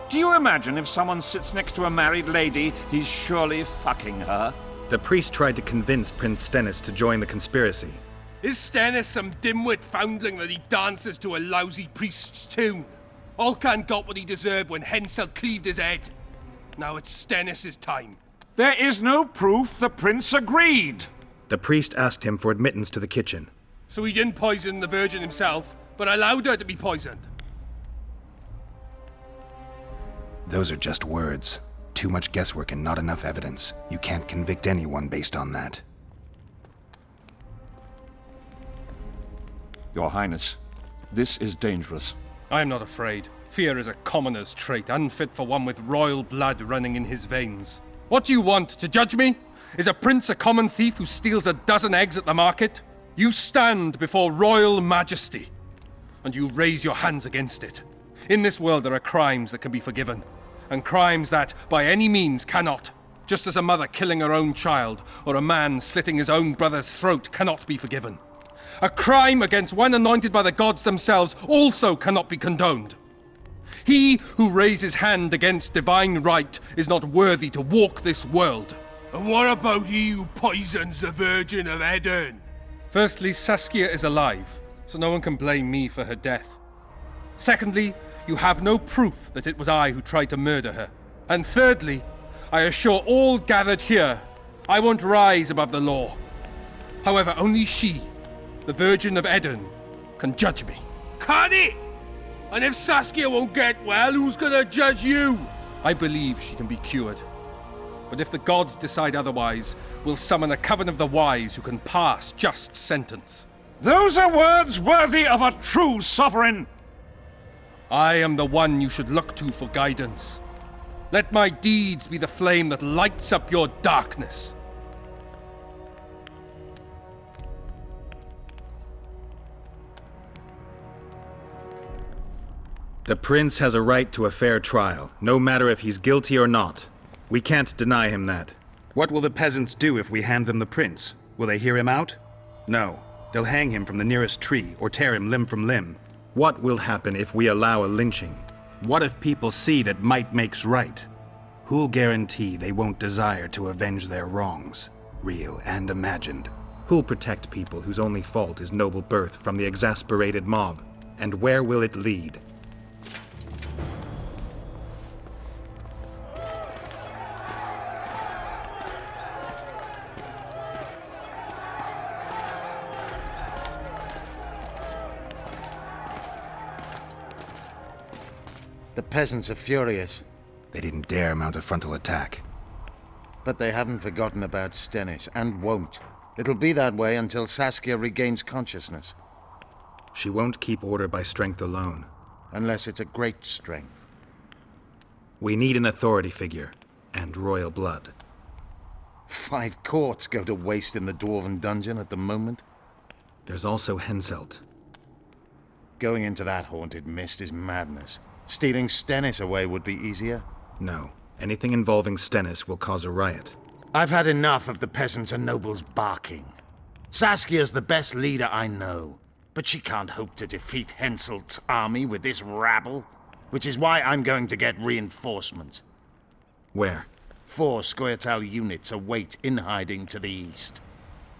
Do you imagine if someone sits next to a married lady, he's surely fucking her? The priest tried to convince Prince Stennis to join the conspiracy. Is Stannis some dimwit foundling that he dances to a lousy priest's tune? Olcan got what he deserved when Henselt cleaved his head. Now it's Stannis' time. There is no proof the prince agreed. The priest asked him for admittance to the kitchen. So he didn't poison the Virgin himself, but allowed her to be poisoned. Those are just words. Too much guesswork and not enough evidence. You can't convict anyone based on that. Your Highness, this is dangerous. I am not afraid. Fear is a commoner's trait, unfit for one with royal blood running in his veins. What do you want, to judge me? Is a prince a common thief who steals a dozen eggs at the market? You stand before royal majesty, and you raise your hands against it. In this world there are crimes that can be forgiven, and crimes that, by any means, cannot. Just as a mother killing her own child, or a man slitting his own brother's throat cannot be forgiven. A crime against one anointed by the gods themselves also cannot be condoned. He who raises hand against divine right is not worthy to walk this world. And what about he who poisons the Virgin of Aedirn? Firstly, Saskia is alive, so no one can blame me for her death. Secondly, you have no proof that it was I who tried to murder her. And thirdly, I assure all gathered here, I won't rise above the law. However, only she, the Virgin of Aedirn, can judge me. Can it? And if Saskia won't get well, who's gonna judge you? I believe she can be cured. But if the gods decide otherwise, we'll summon a coven of the wise who can pass just sentence. Those are words worthy of a true sovereign! I am the one you should look to for guidance. Let my deeds be the flame that lights up your darkness. The prince has a right to a fair trial, no matter if he's guilty or not. We can't deny him that. What will the peasants do if we hand them the prince? Will they hear him out? No. They'll hang him from the nearest tree or tear him limb from limb. What will happen if we allow a lynching? What if people see that might makes right? Who'll guarantee they won't desire to avenge their wrongs, real and imagined? Who'll protect people whose only fault is noble birth from the exasperated mob? And where will it lead? The peasants are furious. They didn't dare mount a frontal attack. But they haven't forgotten about Stennis, and won't. It'll be that way until Saskia regains consciousness. She won't keep order by strength alone. Unless it's a great strength. We need an authority figure, and royal blood. 5 courts go to waste in the Dwarven dungeon at the moment. There's also Henselt. Going into that haunted mist is madness. Stealing Stennis away would be easier. No. Anything involving Stennis will cause a riot. I've had enough of the peasants and nobles barking. Saskia's the best leader I know, but she can't hope to defeat Henselt's army with this rabble, which is why I'm going to get reinforcements. Where? 4 Scoia'tael units await in hiding to the east.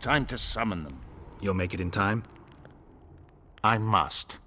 Time to summon them. You'll make it in time? I must.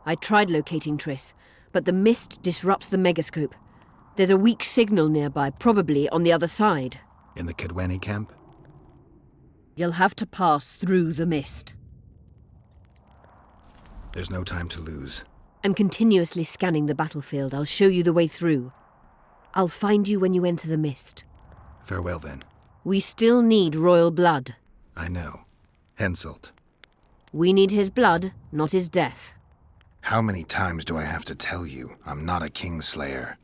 I tried locating Triss, but the mist disrupts the megascope. There's a weak signal nearby, probably on the other side. In the Kaedweni camp? You'll have to pass through the mist. There's no time to lose. I'm continuously scanning the battlefield. I'll show you the way through. I'll find you when you enter the mist. Farewell, then. We still need royal blood. I know. Henselt. We need his blood, not his death. How many times do I have to tell you I'm not a Kingslayer?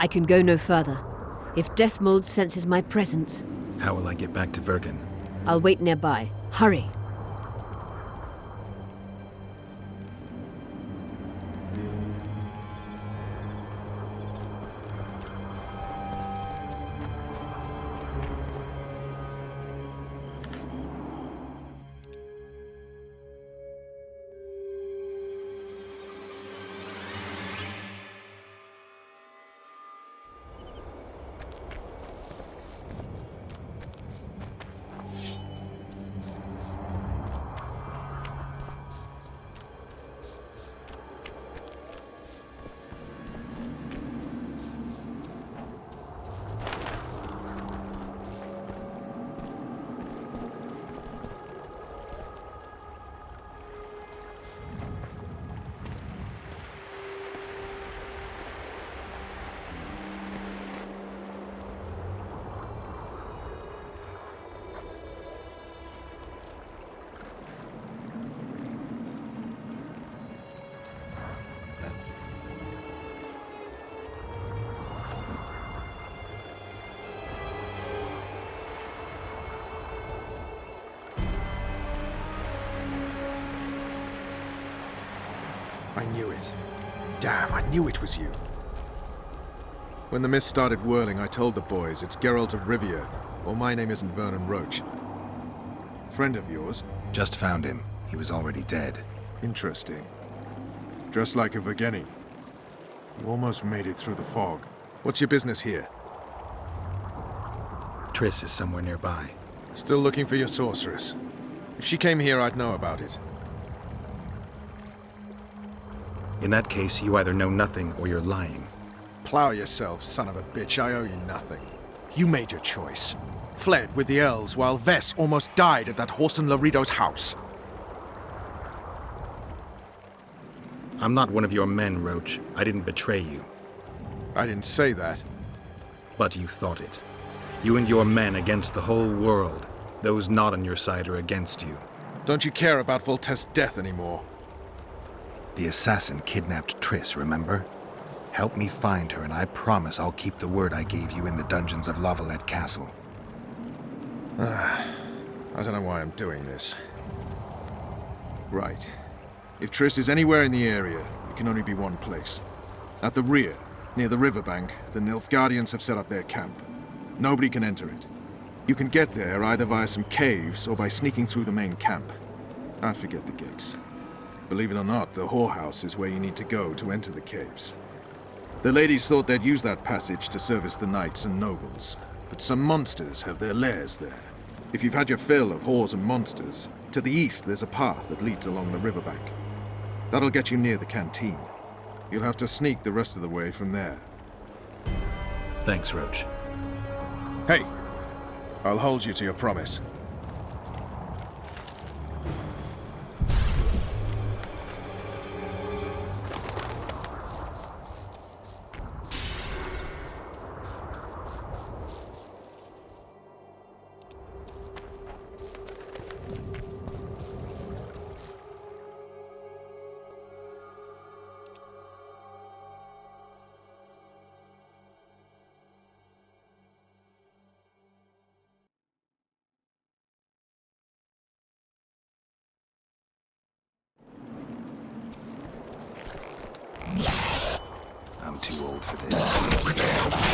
I can go no further. If Deathmold senses my presence... How will I get back to Vergen? I'll wait nearby. Hurry! I knew it. Damn, I knew it was you. When the mist started whirling, I told the boys it's Geralt of Rivia, or my name isn't Vernon Roach. Friend of yours? Just found him. He was already dead. Interesting. Dressed like a Vergenni. You almost made it through the fog. What's your business here? Triss is somewhere nearby. Still looking for your sorceress. If she came here, I'd know about it. In that case, you either know nothing or you're lying. Plow yourself, son of a bitch. I owe you nothing. You made your choice. Fled with the elves while Vess almost died at that Whoreson Laredo's house. I'm not one of your men, Roach. I didn't betray you. I didn't say that. But you thought it. You and your men against the whole world. Those not on your side are against you. Don't you care about Voltest's death anymore? The assassin kidnapped Triss, remember? Help me find her, and I promise I'll keep the word I gave you in the dungeons of La Valette Castle. I don't know why I'm doing this. Right. If Triss is anywhere in the area, it can only be one place. At the rear, near the riverbank, the Nilfgaardians have set up their camp. Nobody can enter it. You can get there either via some caves or by sneaking through the main camp. I'd forget the gates. Believe it or not, the whorehouse is where you need to go to enter the caves. The ladies thought they'd use that passage to service the knights and nobles, but some monsters have their lairs there. If you've had your fill of whores and monsters, to the east there's a path that leads along the riverbank. That'll get you near the canteen. You'll have to sneak the rest of the way from there. Thanks, Roach. Hey! I'll hold you to your promise. I'm too old for this.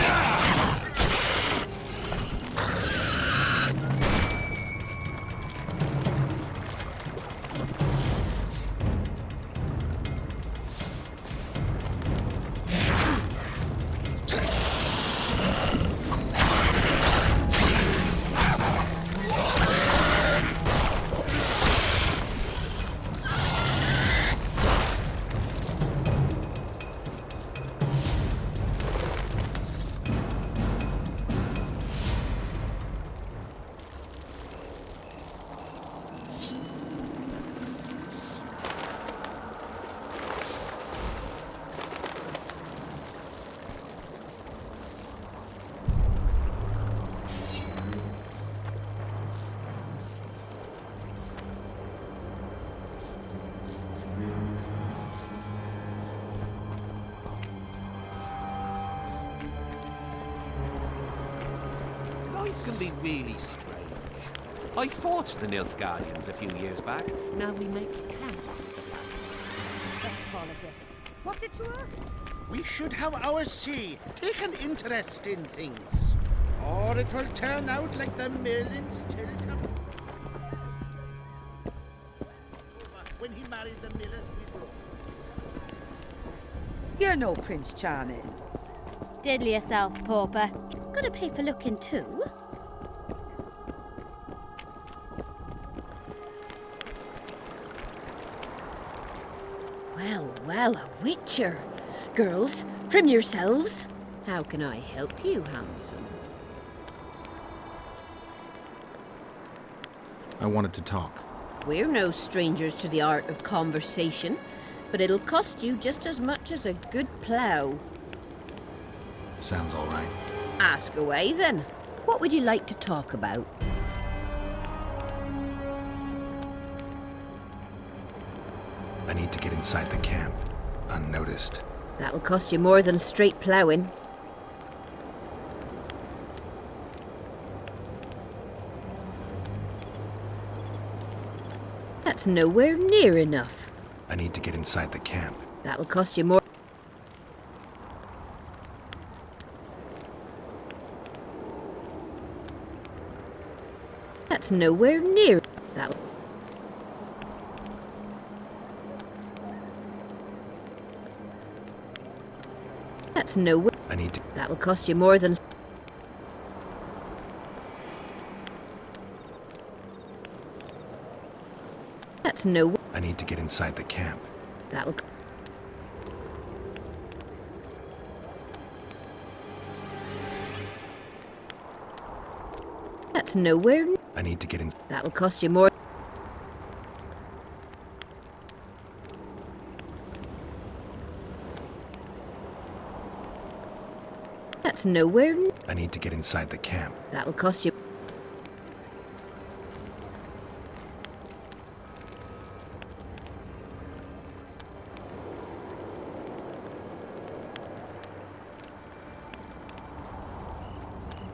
can be really strange. I fought the Nilfgaardians a few years back. Now we make camp on the planet. That's politics. What's it to us? We should have our say, take an interest in things. Or it will turn out like the mill in Stilton. When he married the millers, we broke. You're no Prince Charming. Diddle yourself, pauper. Gotta pay for looking too. Well, well, a witcher. Girls, trim yourselves. How can I help you, handsome? I wanted to talk. We're no strangers to the art of conversation, but it'll cost you just as much as a good plough. Sounds all right. Ask away, then. What would you like to talk about? I need to get inside the camp, unnoticed. That'll cost you more than straight ploughing. That's nowhere near enough. I need to get inside the camp. That'll cost you more. That's nowhere near. That'll. That's nowhere. I need to. That'll cost you more than. That's nowhere. I need to get inside the camp. That'll. That's nowhere. I need to get in. That'll cost you more. That's nowhere. I need to get inside the camp. That'll cost you.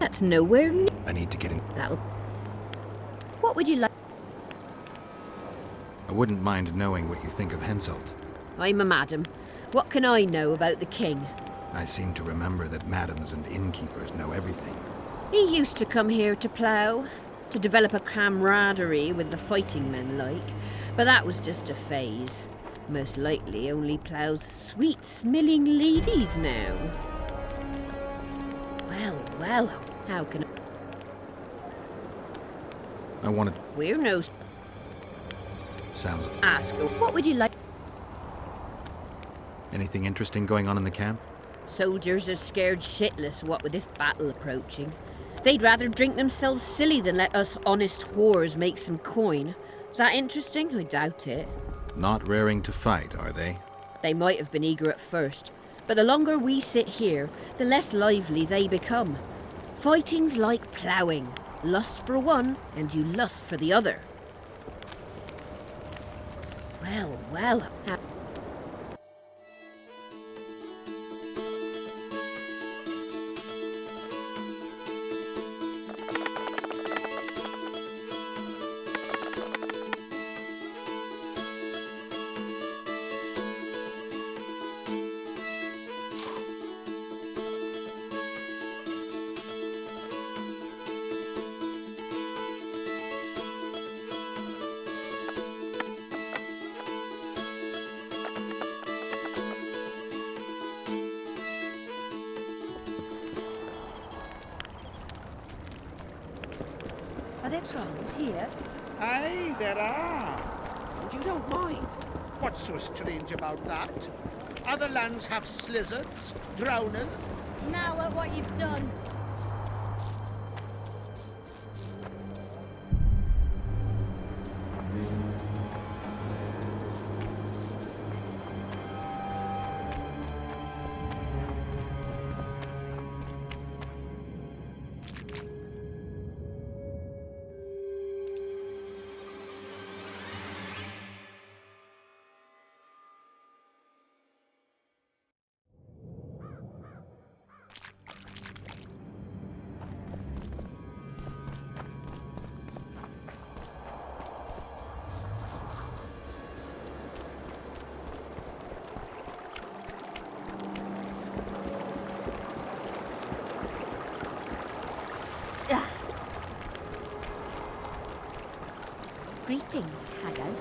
That's nowhere. I need to get in. That'll. What would you like? I wouldn't mind knowing what you think of Henselt. I'm a madam. What can I know about the king? I seem to remember that madams and innkeepers know everything. He used to come here to plough, to develop a camaraderie with the fighting men like, but that was just a phase. Most likely only ploughs sweet, smilling ladies now. Well, well, how can I wanted. We're no. Sounds. Ask her, what would you like? Anything interesting going on in the camp? Soldiers are scared shitless, what with this battle approaching. They'd rather drink themselves silly than let us honest whores make some coin. Is that interesting? I doubt it. Not raring to fight, are they? They might have been eager at first, but the longer we sit here, the less lively they become. Fighting's like ploughing. Lust for one, and you lust for the other. Well, well. Are there trolls here? Aye, there are. And you don't mind? What's so strange about that? Other lands have slizzards, drowners. Now look what you've done. Greetings, Haggard.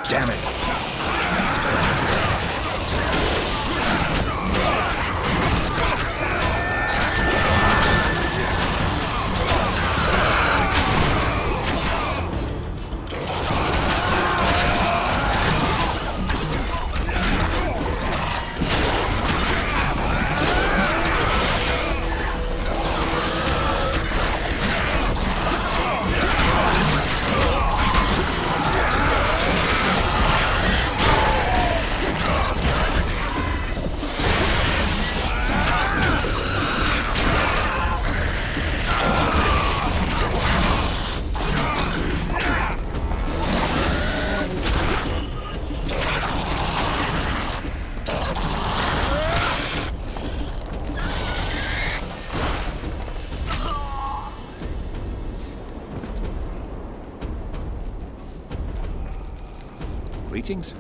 Damn it! Greetings.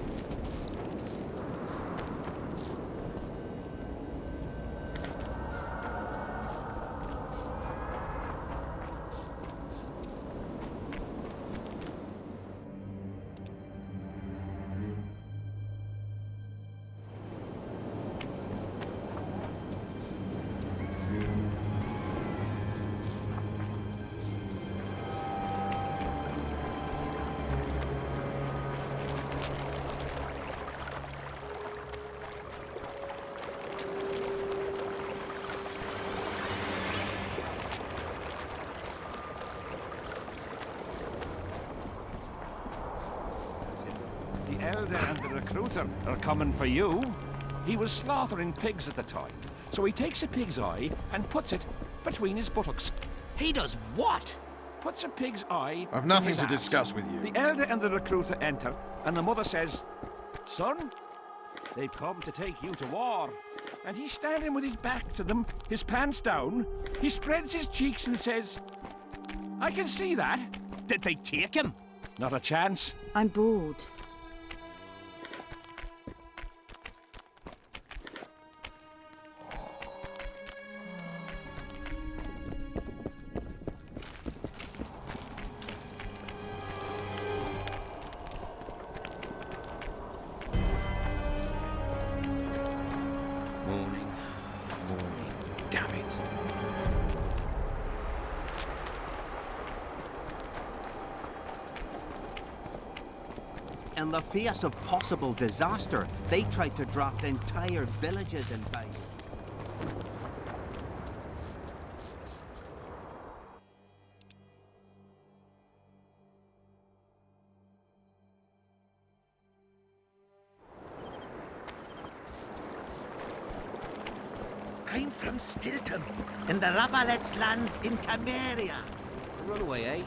The Elder and the Recruiter are coming for you. He was slaughtering pigs at the time, so he takes a pig's eye and puts it between his buttocks. He does what? Puts a pig's eye I've in nothing his to ass. discuss with you. The Elder and the Recruiter enter, and the mother says, "Son, they've come to take you to war." And he's standing with his back to them, his pants down. He spreads his cheeks and says, "I can see that." Did they take him? Not a chance. I'm bored. Morning. Morning. Damn it. In the face of possible disaster, they tried to draft entire villages in time. I'm from Stilton, in the Lavalettes lands in Temeria. Runaway, eh?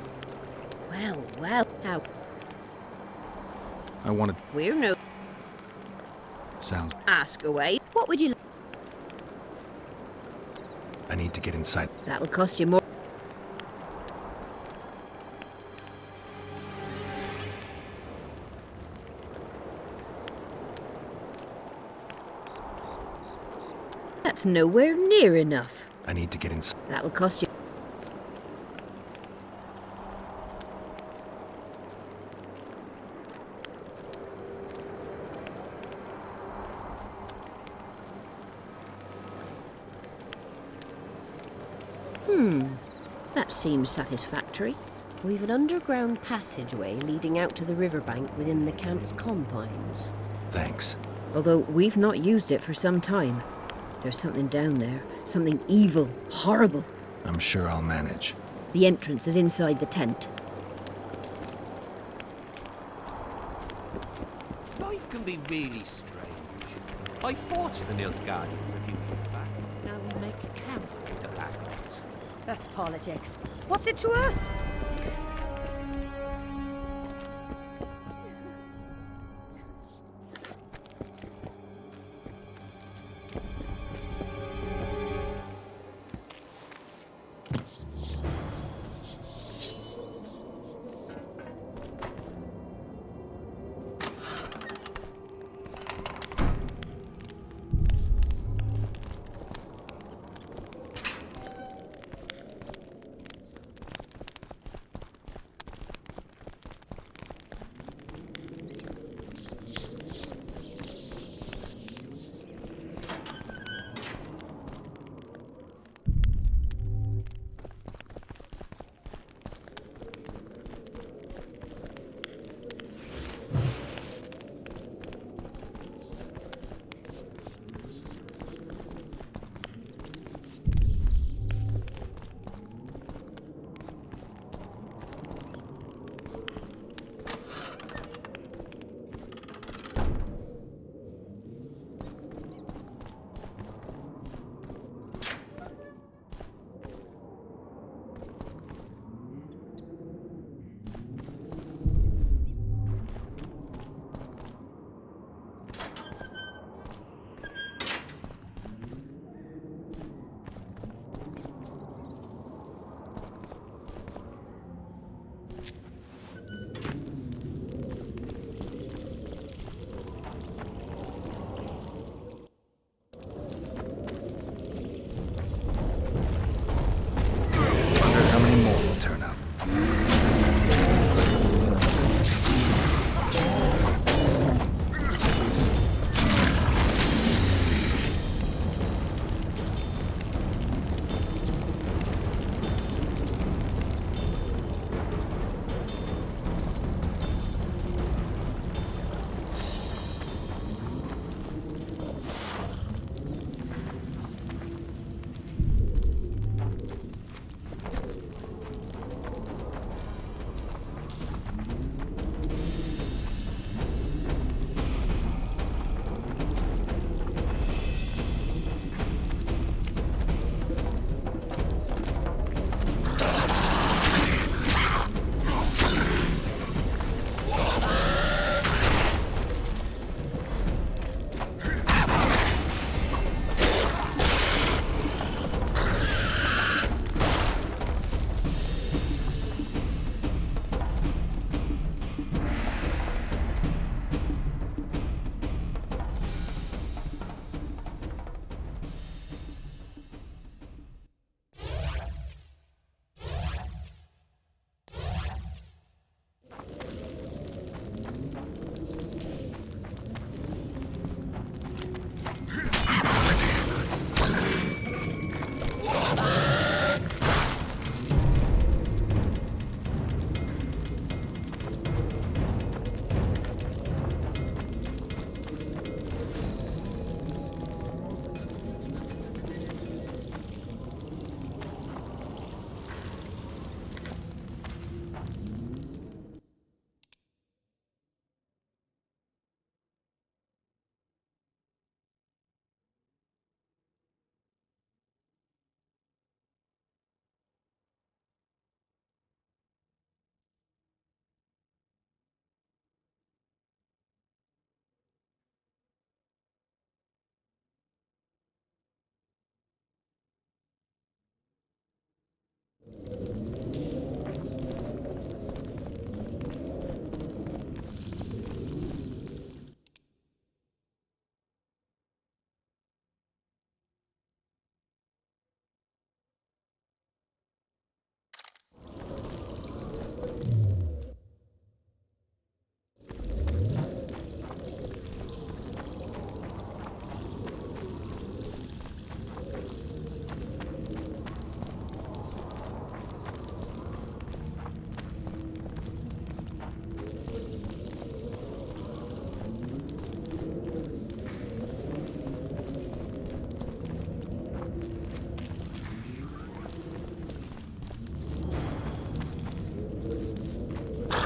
Well, well. Now, I wanted... we're no... Sounds... Ask away. What would you... I need to get inside. That'll cost you more... That's nowhere near enough. I need to get inside. That'll cost you... That seems satisfactory. We've an underground passageway leading out to the riverbank within the camp's confines. Thanks. Although we've not used it for some time. There's something down there. Something evil, horrible. I'm sure I'll manage. The entrance is inside the tent. Life can be really strange. I fought the Nilfgaardians a few years back. Now we make camp with the Blacklegs. That's politics. What's it to us?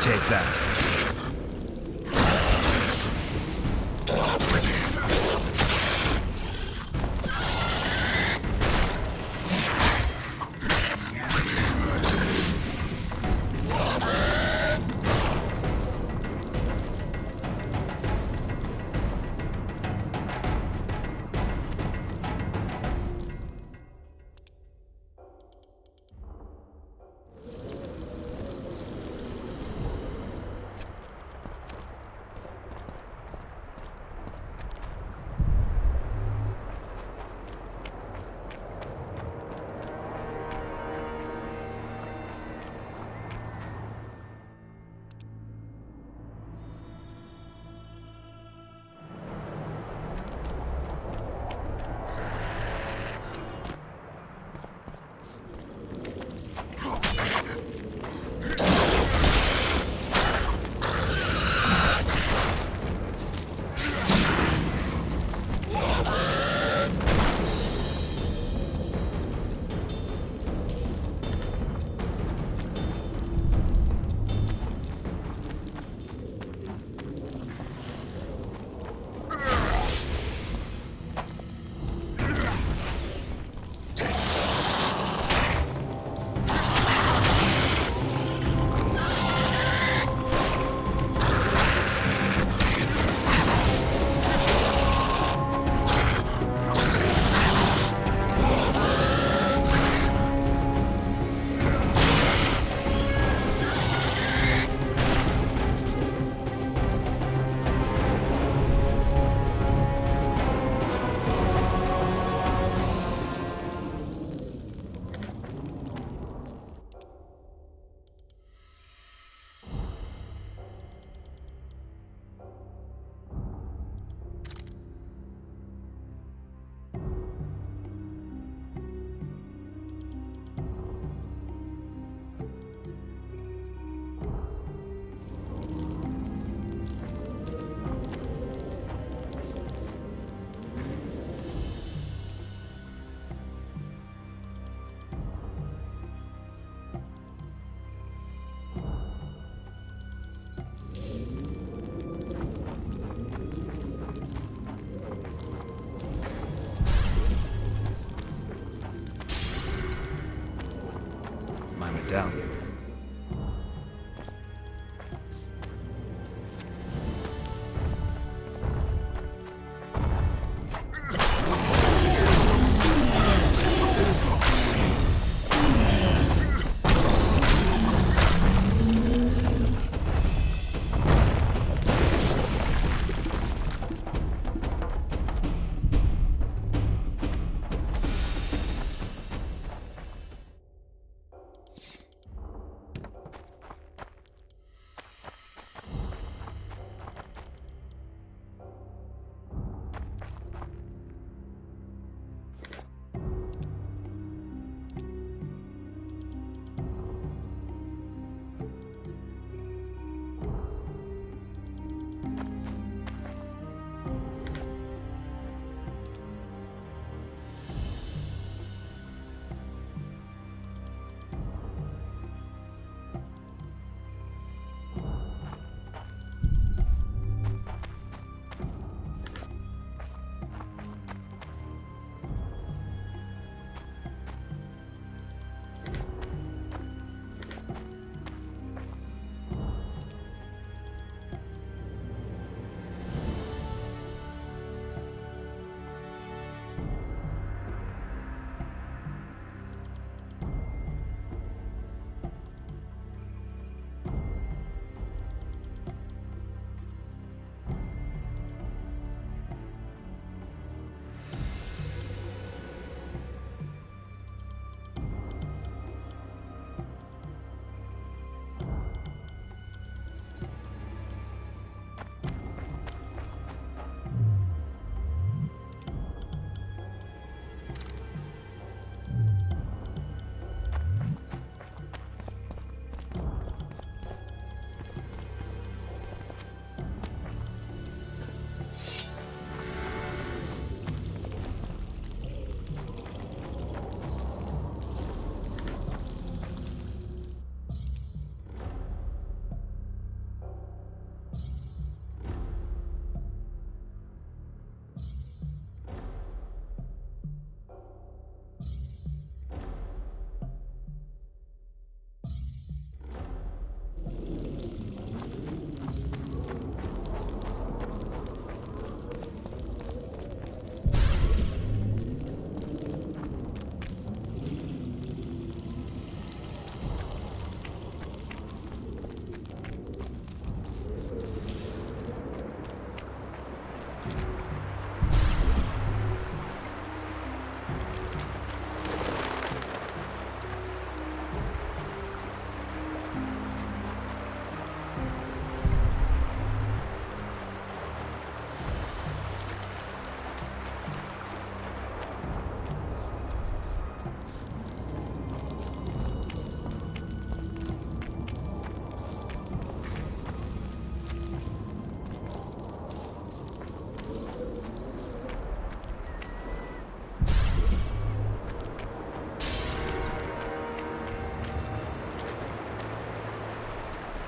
Take that. medallion.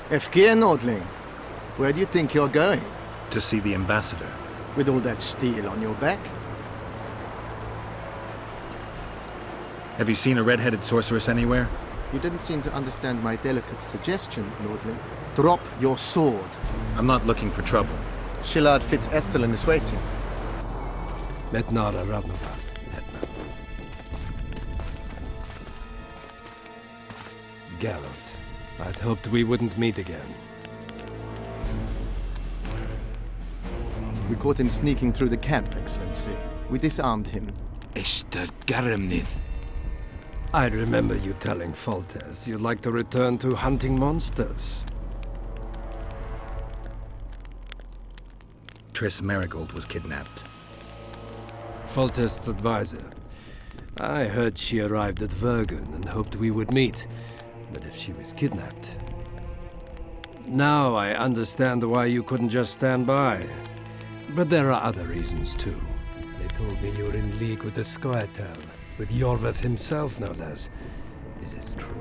Efkir, Nordling. Where do you think you're going? To see the ambassador. With all that steel on your back? Have you seen a red-headed sorceress anywhere? You didn't seem to understand my delicate suggestion, Nordling. Drop your sword. I'm not looking for trouble. Shillard Fitz-Estelin is waiting. Metnara Ravnova, Hetman. Geralt, I'd hoped we wouldn't meet again. We caught him sneaking through the camp, Excellency. We disarmed him. Ester Garamnith. I remember you telling Foltest you'd like to return to hunting monsters. Triss Merigold was kidnapped. Foltest's advisor. I heard she arrived at Vergen and hoped we would meet. But if she was kidnapped... Now I understand why you couldn't just stand by. But there are other reasons too. They told me you were in league with the Scoia'tael, with Iorveth himself no less. Is this true?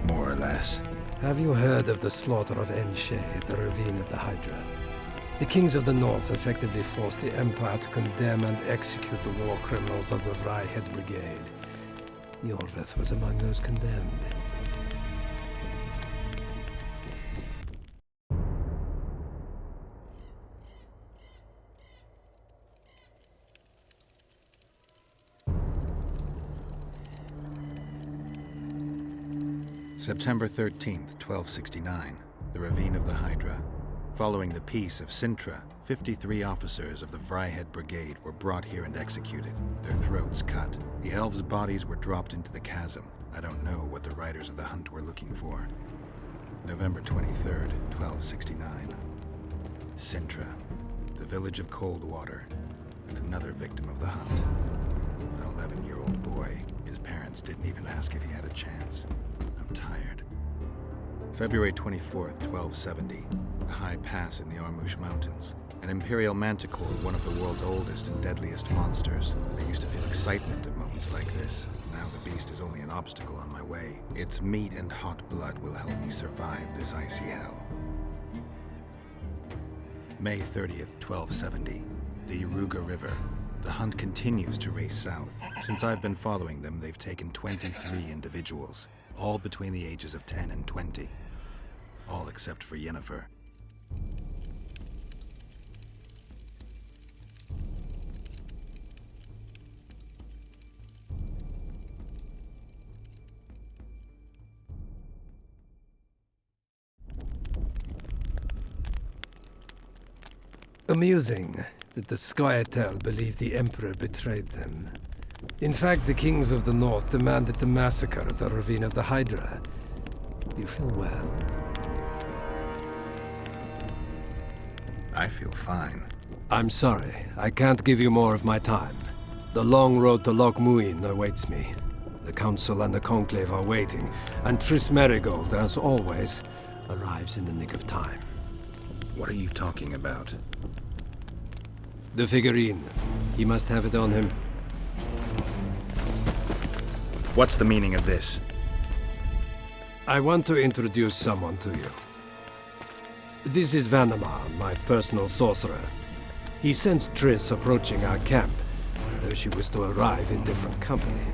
More or less. Have you heard of the slaughter of Enshe at the Ravine of the Hydra? The kings of the north effectively forced the Empire to condemn and execute the war criminals of the Vryhed Brigade. Iorveth was among those condemned. September 13th, 1269, the Ravine of the Hydra. Following the Peace of Sintra, 53 officers of the Vryheid Brigade were brought here and executed, their throats cut. The elves' bodies were dropped into the chasm. I don't know what the riders of the hunt were looking for. November 23rd, 1269. Sintra, the village of Coldwater, and another victim of the hunt. An 11-year-old boy. His parents didn't even ask if he had a chance. I'm tired. February 24th, 1270. A high pass in the Armouche Mountains. An Imperial Manticore, one of the world's oldest and deadliest monsters. I used to feel excitement at moments like this. Now the beast is only an obstacle on my way. Its meat and hot blood will help me survive this icy hell. May 30th, 1270. The Yaruga River. The hunt continues to race south. Since I've been following them, they've taken 23 individuals, all between the ages of 10 and 20. All except for Yennefer. Amusing that the Scoia'tael believe the Emperor betrayed them. In fact, the kings of the North demanded the massacre at the Ravine of the Hydra. Do you feel well? I feel fine. I'm sorry. I can't give you more of my time. The long road to Loch Muin awaits me. The Council and the Conclave are waiting, and Triss Merigold, as always, arrives in the nick of time. What are you talking about? The figurine. He must have it on him. What's the meaning of this? I want to introduce someone to you. This is Vanamar, my personal sorcerer. He sensed Triss approaching our camp, though she was to arrive in different company.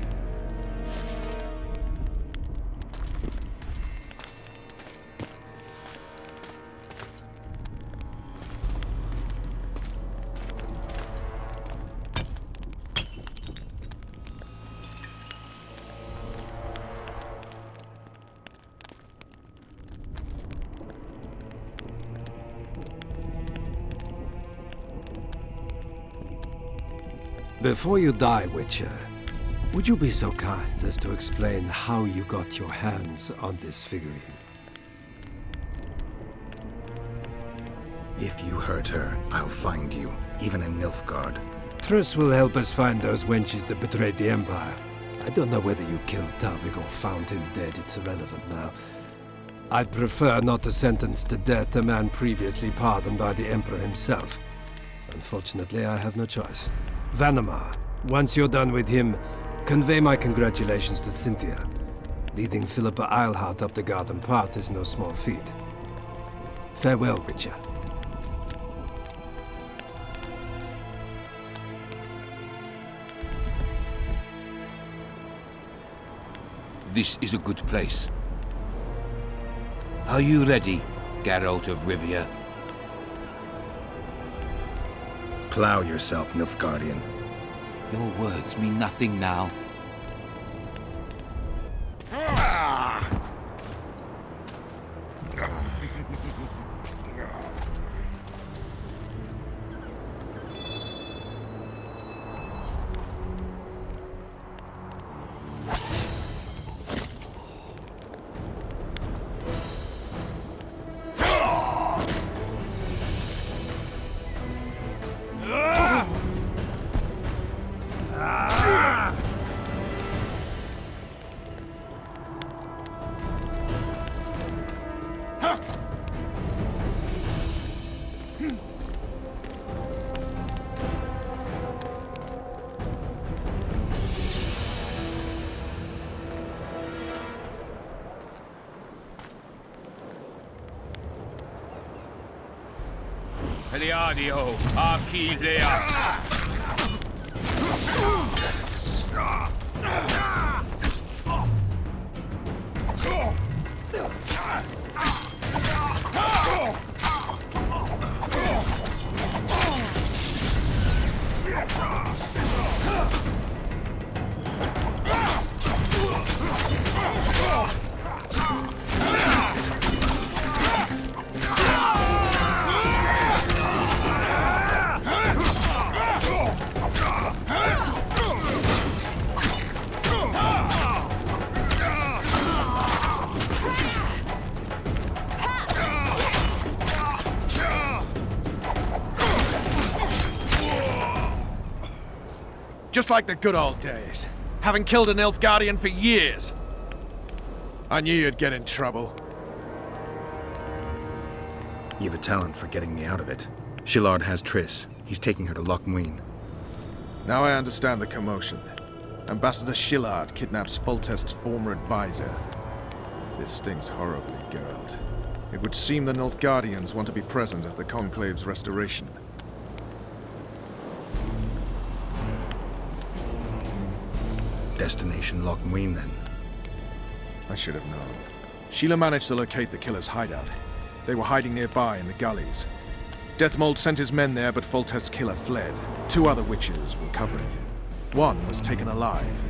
Before you die, Witcher, would you be so kind as to explain how you got your hands on this figurine? If you hurt her, I'll find you, even in Nilfgaard. Triss will help us find those wenches that betrayed the Empire. I don't know whether you killed Talvig or found him dead. It's irrelevant now. I'd prefer not to sentence to death a man previously pardoned by the Emperor himself. Unfortunately, I have no choice. Vanamar, once you're done with him, convey my congratulations to Cynthia. Leading Philippa Eilhart up the garden path is no small feat. Farewell, Witcher. This is a good place. Are you ready, Geralt of Rivia? Plow yourself, Nilfgaardian. Your words mean nothing now. Peliadio, Archileax. Just like the good old days. Haven't killed an Nilfgaardian for years. I knew you'd get in trouble. You've a talent for getting me out of it. Shillard has Triss. He's taking her to Loch Muin. Now I understand the commotion. Ambassador Shillard kidnaps Foltest's former advisor. This stings horribly, Geralt. It would seem the Nilfgaardians want to be present at the Conclave's restoration. Destination Loch Muin, then. I should have known. Sheila managed to locate the killer's hideout. They were hiding nearby in the gullies. Deathmold sent his men there, but Foltest's killer fled. 2 other witches were covering him. One was taken alive.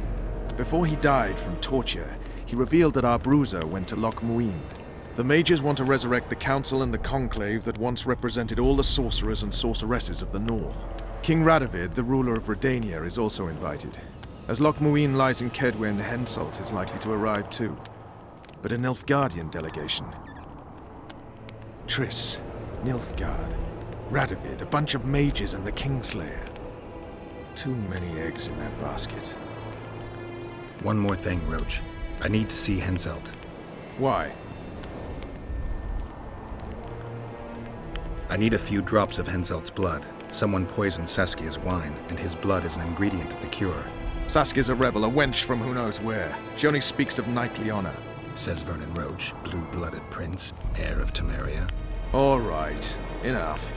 Before he died from torture, he revealed that our bruiser went to Loch Muin. The mages want to resurrect the council and the conclave that once represented all the sorcerers and sorceresses of the north. King Radovid, the ruler of Redania, is also invited. As Loch Muin lies in Kedwen, Henselt is likely to arrive too. But a Nilfgaardian delegation. Triss, Nilfgaard, Radovid, a bunch of mages, and the Kingslayer. Too many eggs in that basket. One more thing, Roach. I need to see Henselt. Why? I need a few drops of Henselt's blood. Someone poisoned Saskia's wine, and his blood is an ingredient of the cure. Saskia's a rebel, a wench from who knows where. She only speaks of knightly honor. Says Vernon Roach, blue-blooded prince, heir of Temeria. All right, enough.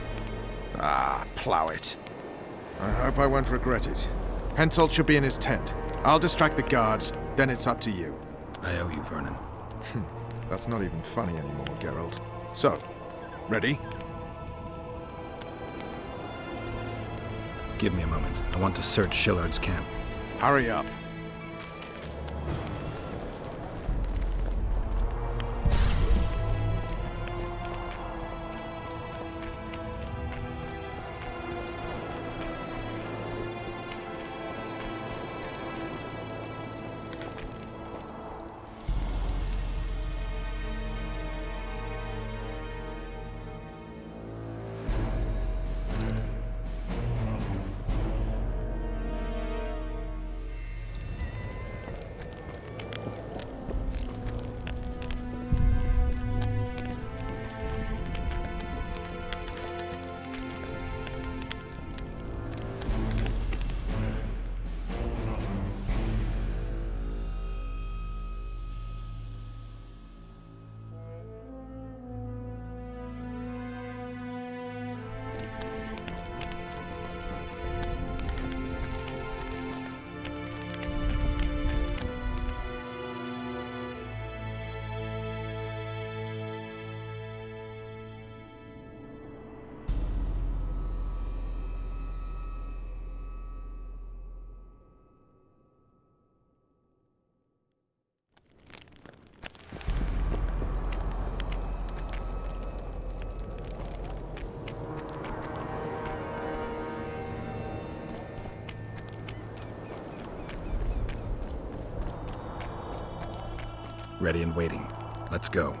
Plow it. I hope I won't regret it. Henselt should be in his tent. I'll distract the guards, then it's up to you. I owe you, Vernon. That's not even funny anymore, Geralt. So, ready? Give me a moment. I want to search Shillard's camp. Hurry up. Ready and waiting. Let's go.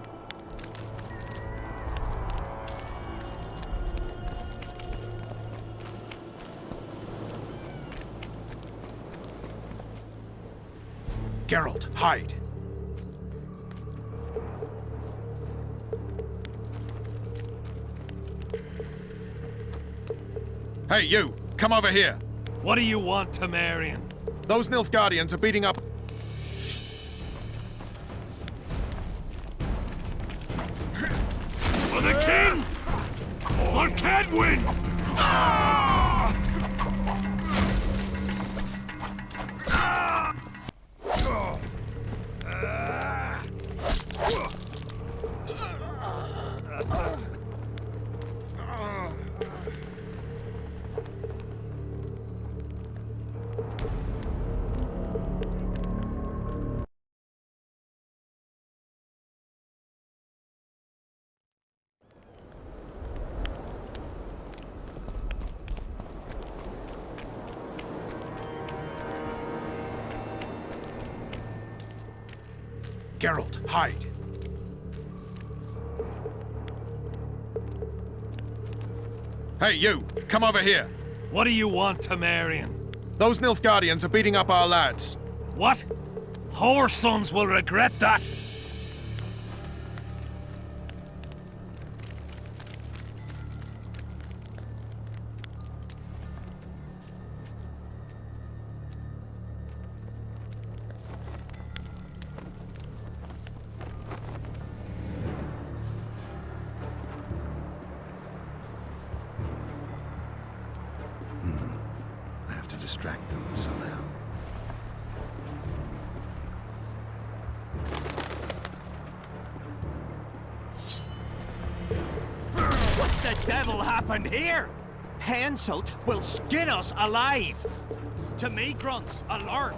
Geralt, hide! Hey, you! Come over here! What do you want, Temerian? Those Nilfgaardians are beating up... For the king! For Kedwen! Geralt, hide! Hey, you! Come over here! What do you want, Temerian? Those Nilfgaardians are beating up our lads. What? Our sons will regret that. I have to distract them somehow. What the devil happened here? Henselt will skin us alive! To me, grunts, alert!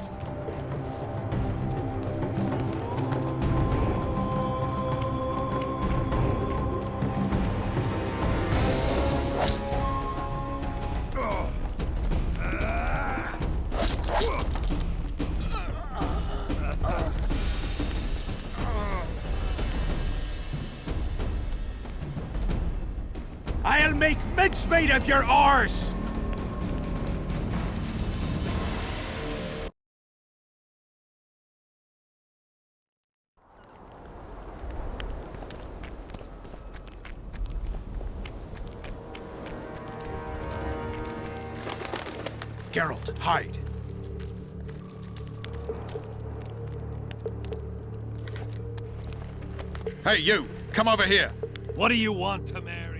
I'll make mincemeat of your arse! Geralt, hide. Hey, you! Come over here! What do you want, Temerian?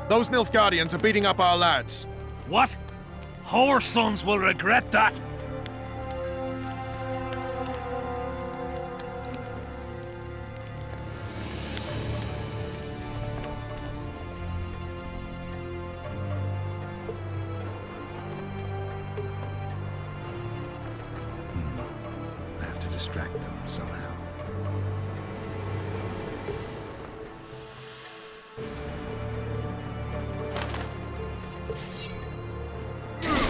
Those Nilfgaardians are beating up our lads. What? Our sons will regret that. I have to distract them somehow.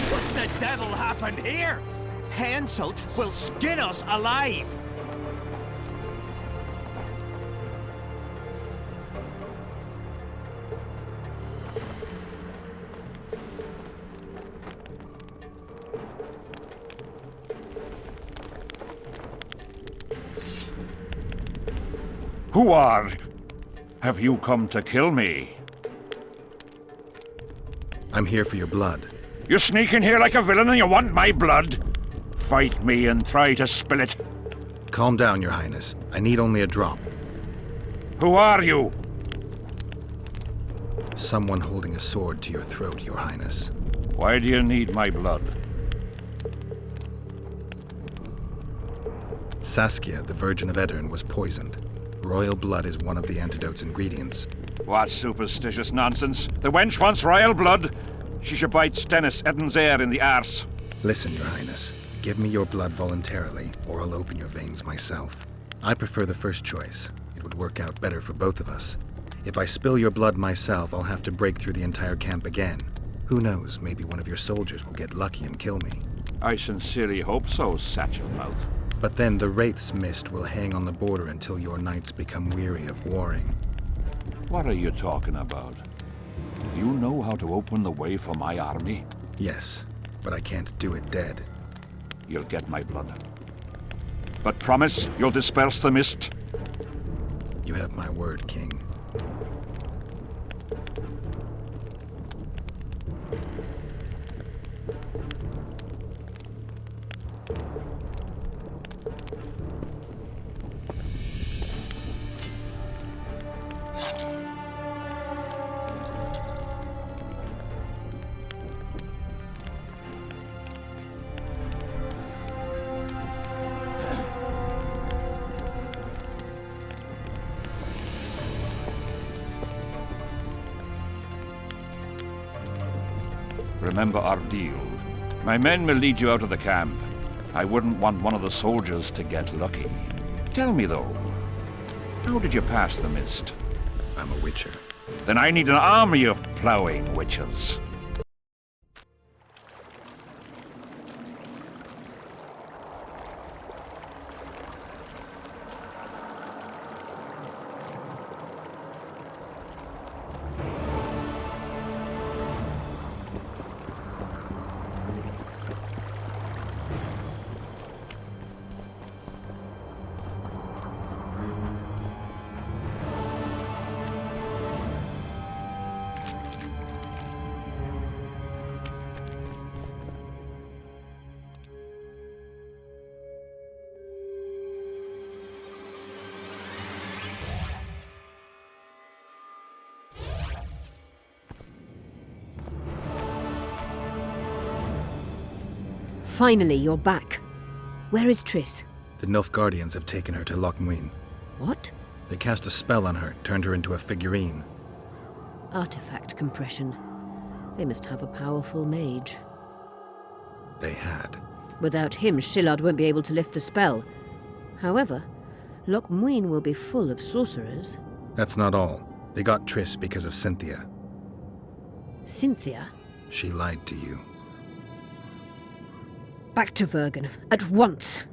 What the devil happened here? Henselt will skin us alive! Who are? Have you come to kill me? I'm here for your blood. You sneak in here like a villain and you want my blood? Fight me and try to spill it. Calm down, Your Highness. I need only a drop. Who are you? Someone holding a sword to your throat, Your Highness. Why do you need my blood? Saskia, the Virgin of Aedirn, was poisoned. Royal blood is one of the antidote's ingredients. What superstitious nonsense. The wench wants royal blood. She should bite Stennis Eddon's in the arse. Listen, Your Highness. Give me your blood voluntarily, or I'll open your veins myself. I prefer the first choice. It would work out better for both of us. If I spill your blood myself, I'll have to break through the entire camp again. Who knows, maybe one of your soldiers will get lucky and kill me. I sincerely hope so, Satchelmouth. But then the Wraith's mist will hang on the border until your knights become weary of warring. What are you talking about? You know how to open the way for my army? Yes, but I can't do it dead. You'll get my blood. But promise you'll disperse the mist? You have my word, King. remember our deal. My men will lead you out of the camp. I wouldn't want one of the soldiers to get lucky. Tell me, though, how did you pass the mist? I'm a witcher. Then I need an army of plowing witches. Finally, you're back. Where is Triss? The Nilfgaardians have taken her to Loch Muin. What? They cast a spell on her, turned her into a figurine. Artifact compression. They must have a powerful mage. They had. Without him, Shillard won't be able to lift the spell. However, Loch Muin will be full of sorcerers. That's not all. They got Triss because of Cynthia. Cynthia? She lied to you. Back to Vergen, at once!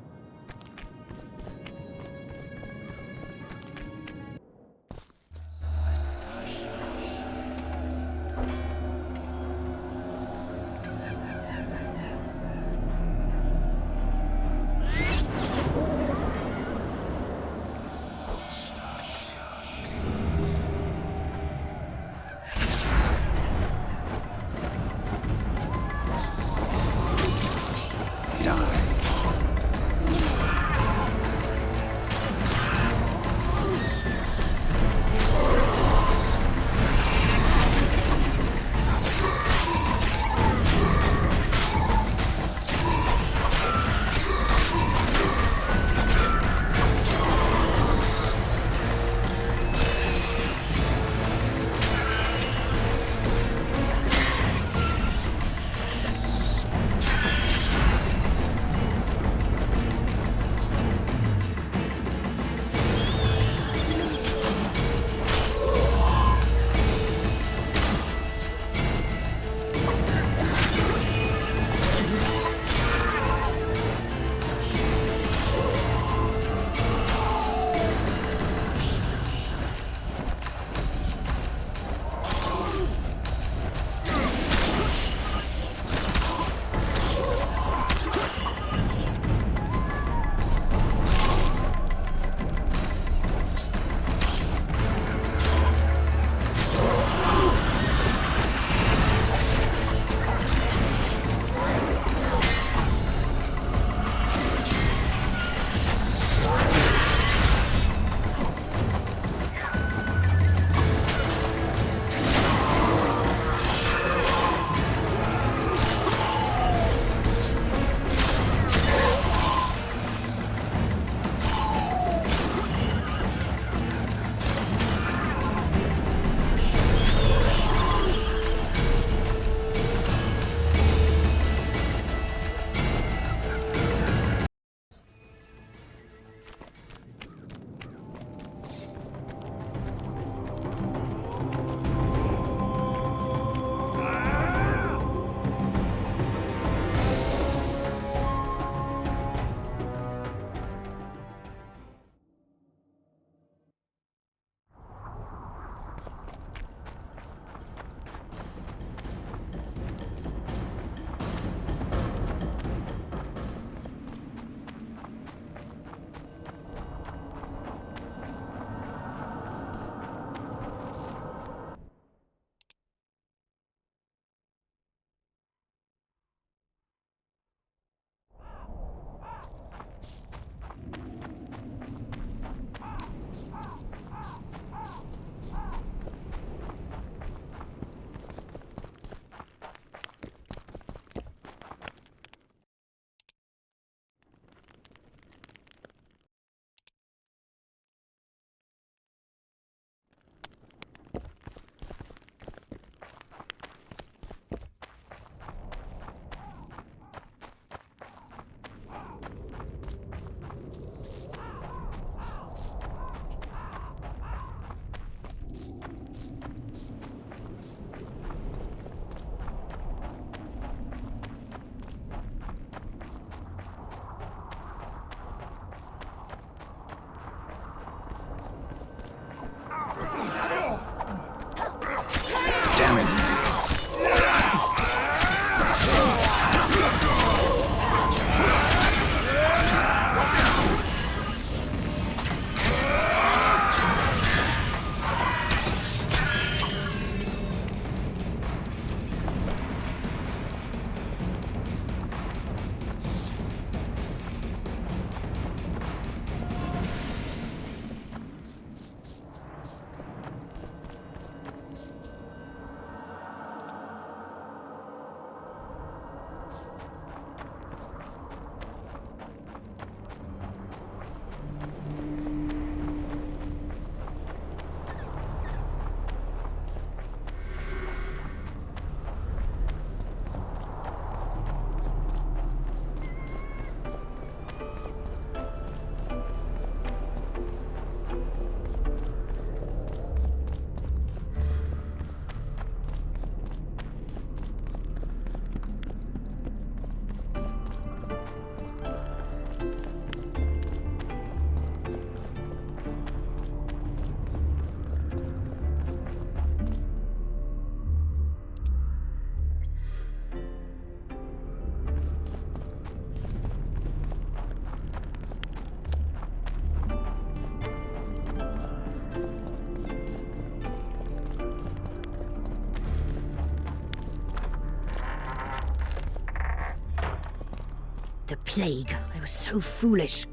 The plague. I was so foolish.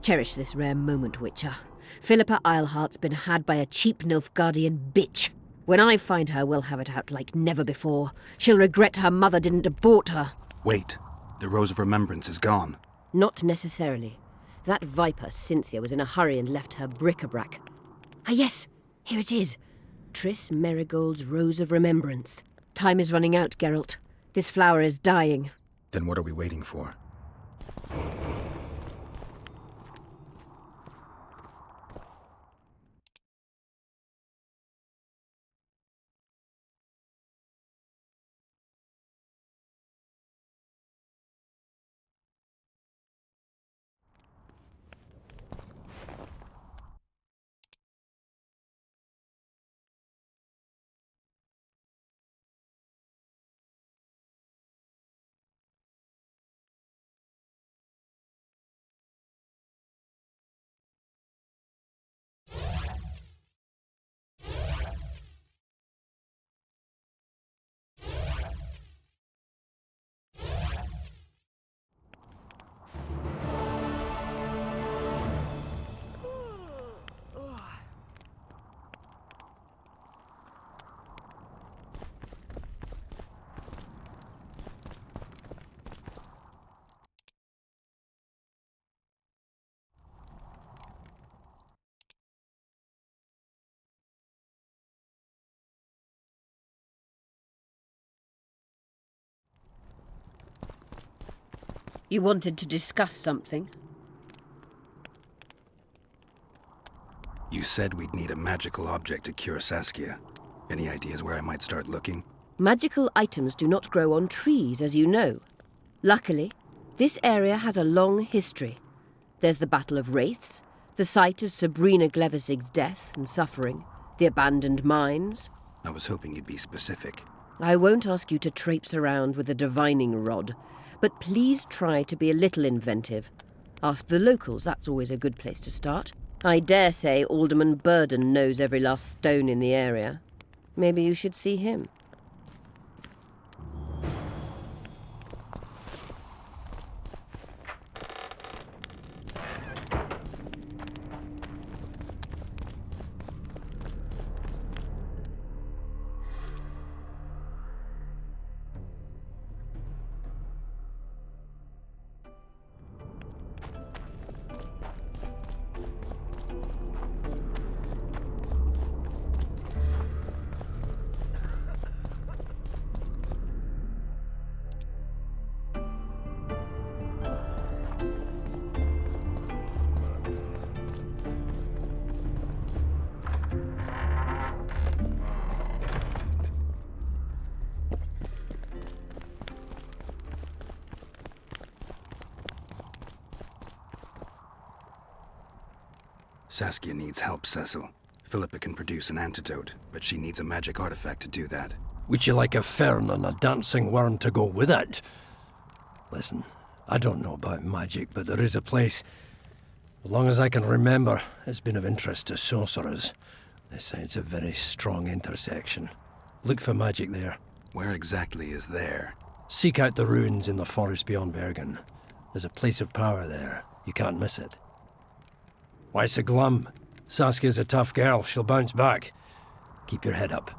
Cherish this rare moment, Witcher. Philippa Eilhart's been had by a cheap Nilfgaardian bitch. When I find her, we'll have it out like never before. She'll regret her mother didn't abort her. Wait. The Rose of Remembrance is gone. Not necessarily. That viper, Cynthia, was in a hurry and left her bric-a-brac. Ah yes, here it is. Triss Merigold's Rose of Remembrance. Time is running out, Geralt. This flower is dying. Then what are we waiting for? You wanted to discuss something? You said we'd need a magical object to cure Saskia. Any ideas where I might start looking? Magical items do not grow on trees, as you know. Luckily, this area has a long history. There's the Battle of Wraiths, the site of Sabrina Glevisig's death and suffering, the abandoned mines. I was hoping you'd be specific. I won't ask you to traipse around with a divining rod, but please try to be a little inventive. Ask the locals, that's always a good place to start. I dare say Alderman Burden knows every last stone in the area. Maybe you should see him. Saskia needs help, Cecil. Philippa can produce an antidote, but she needs a magic artifact to do that. Would you like a fern and a dancing worm to go with it? Listen, I don't know about magic, but there is a place, as long as I can remember, it's been of interest to sorcerers. They say it's a very strong intersection. Look for magic there. Where exactly is there? Seek out the ruins in the forest beyond Bergen. There's a place of power there. You can't miss it. Why so glum? Saskia's a tough girl. She'll bounce back. Keep your head up.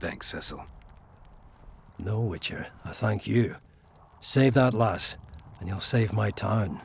Thanks, Cecil. No, Witcher. I thank you. Save that lass, and you'll save my town.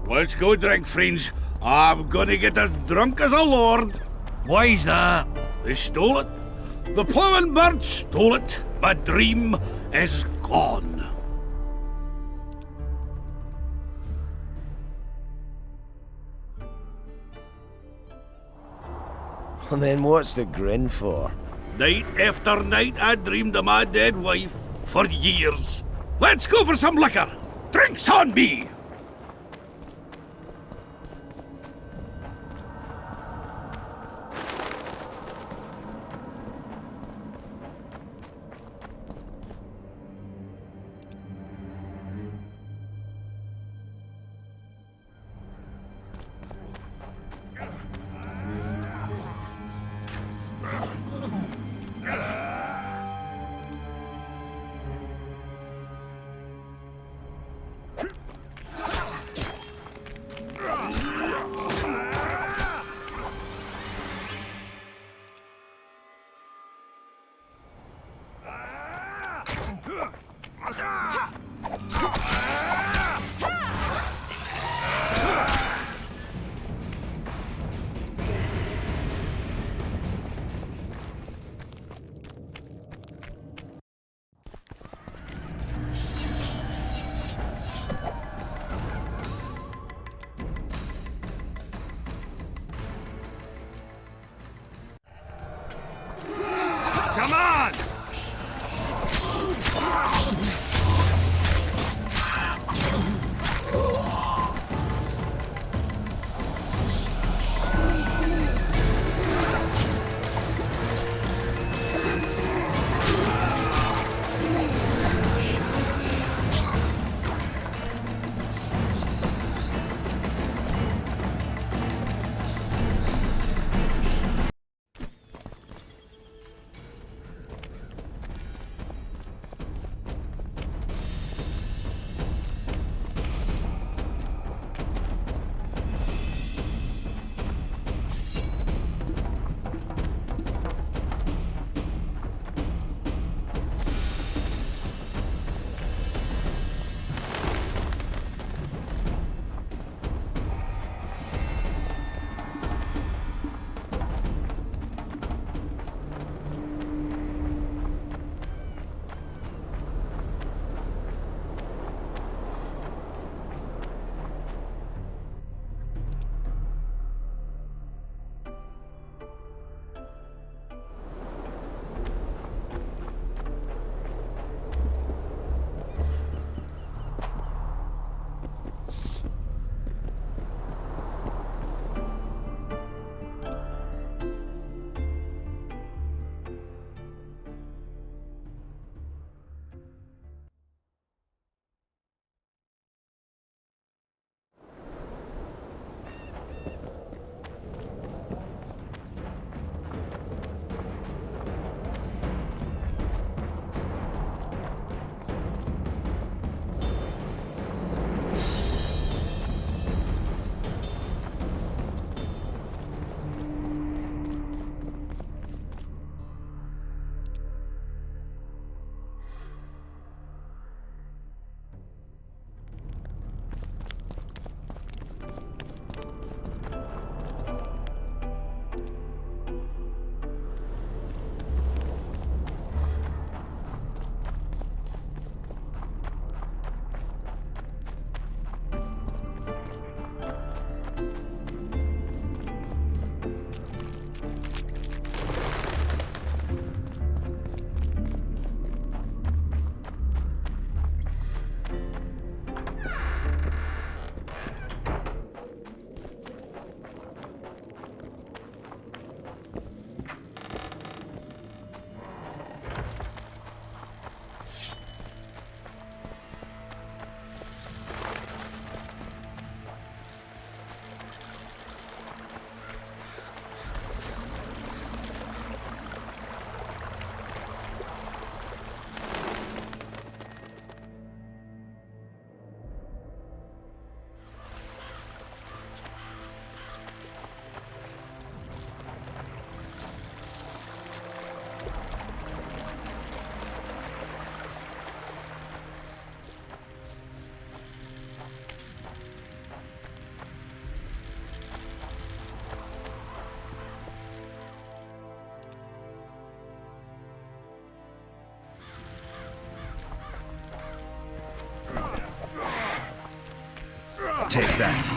Let's go drink, friends. I'm gonna get as drunk as a lord. Why's that? They stole it. The plowing bird stole it. My dream is gone. And then what's the grin for? Night after night, I dreamed of my dead wife for years. Let's go for some liquor. Drinks on me. Come on! Take that.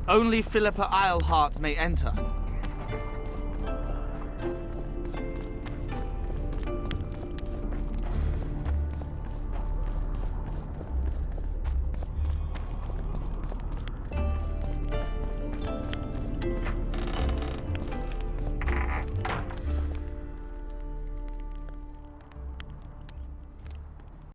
Only Philippa Eilhart may enter.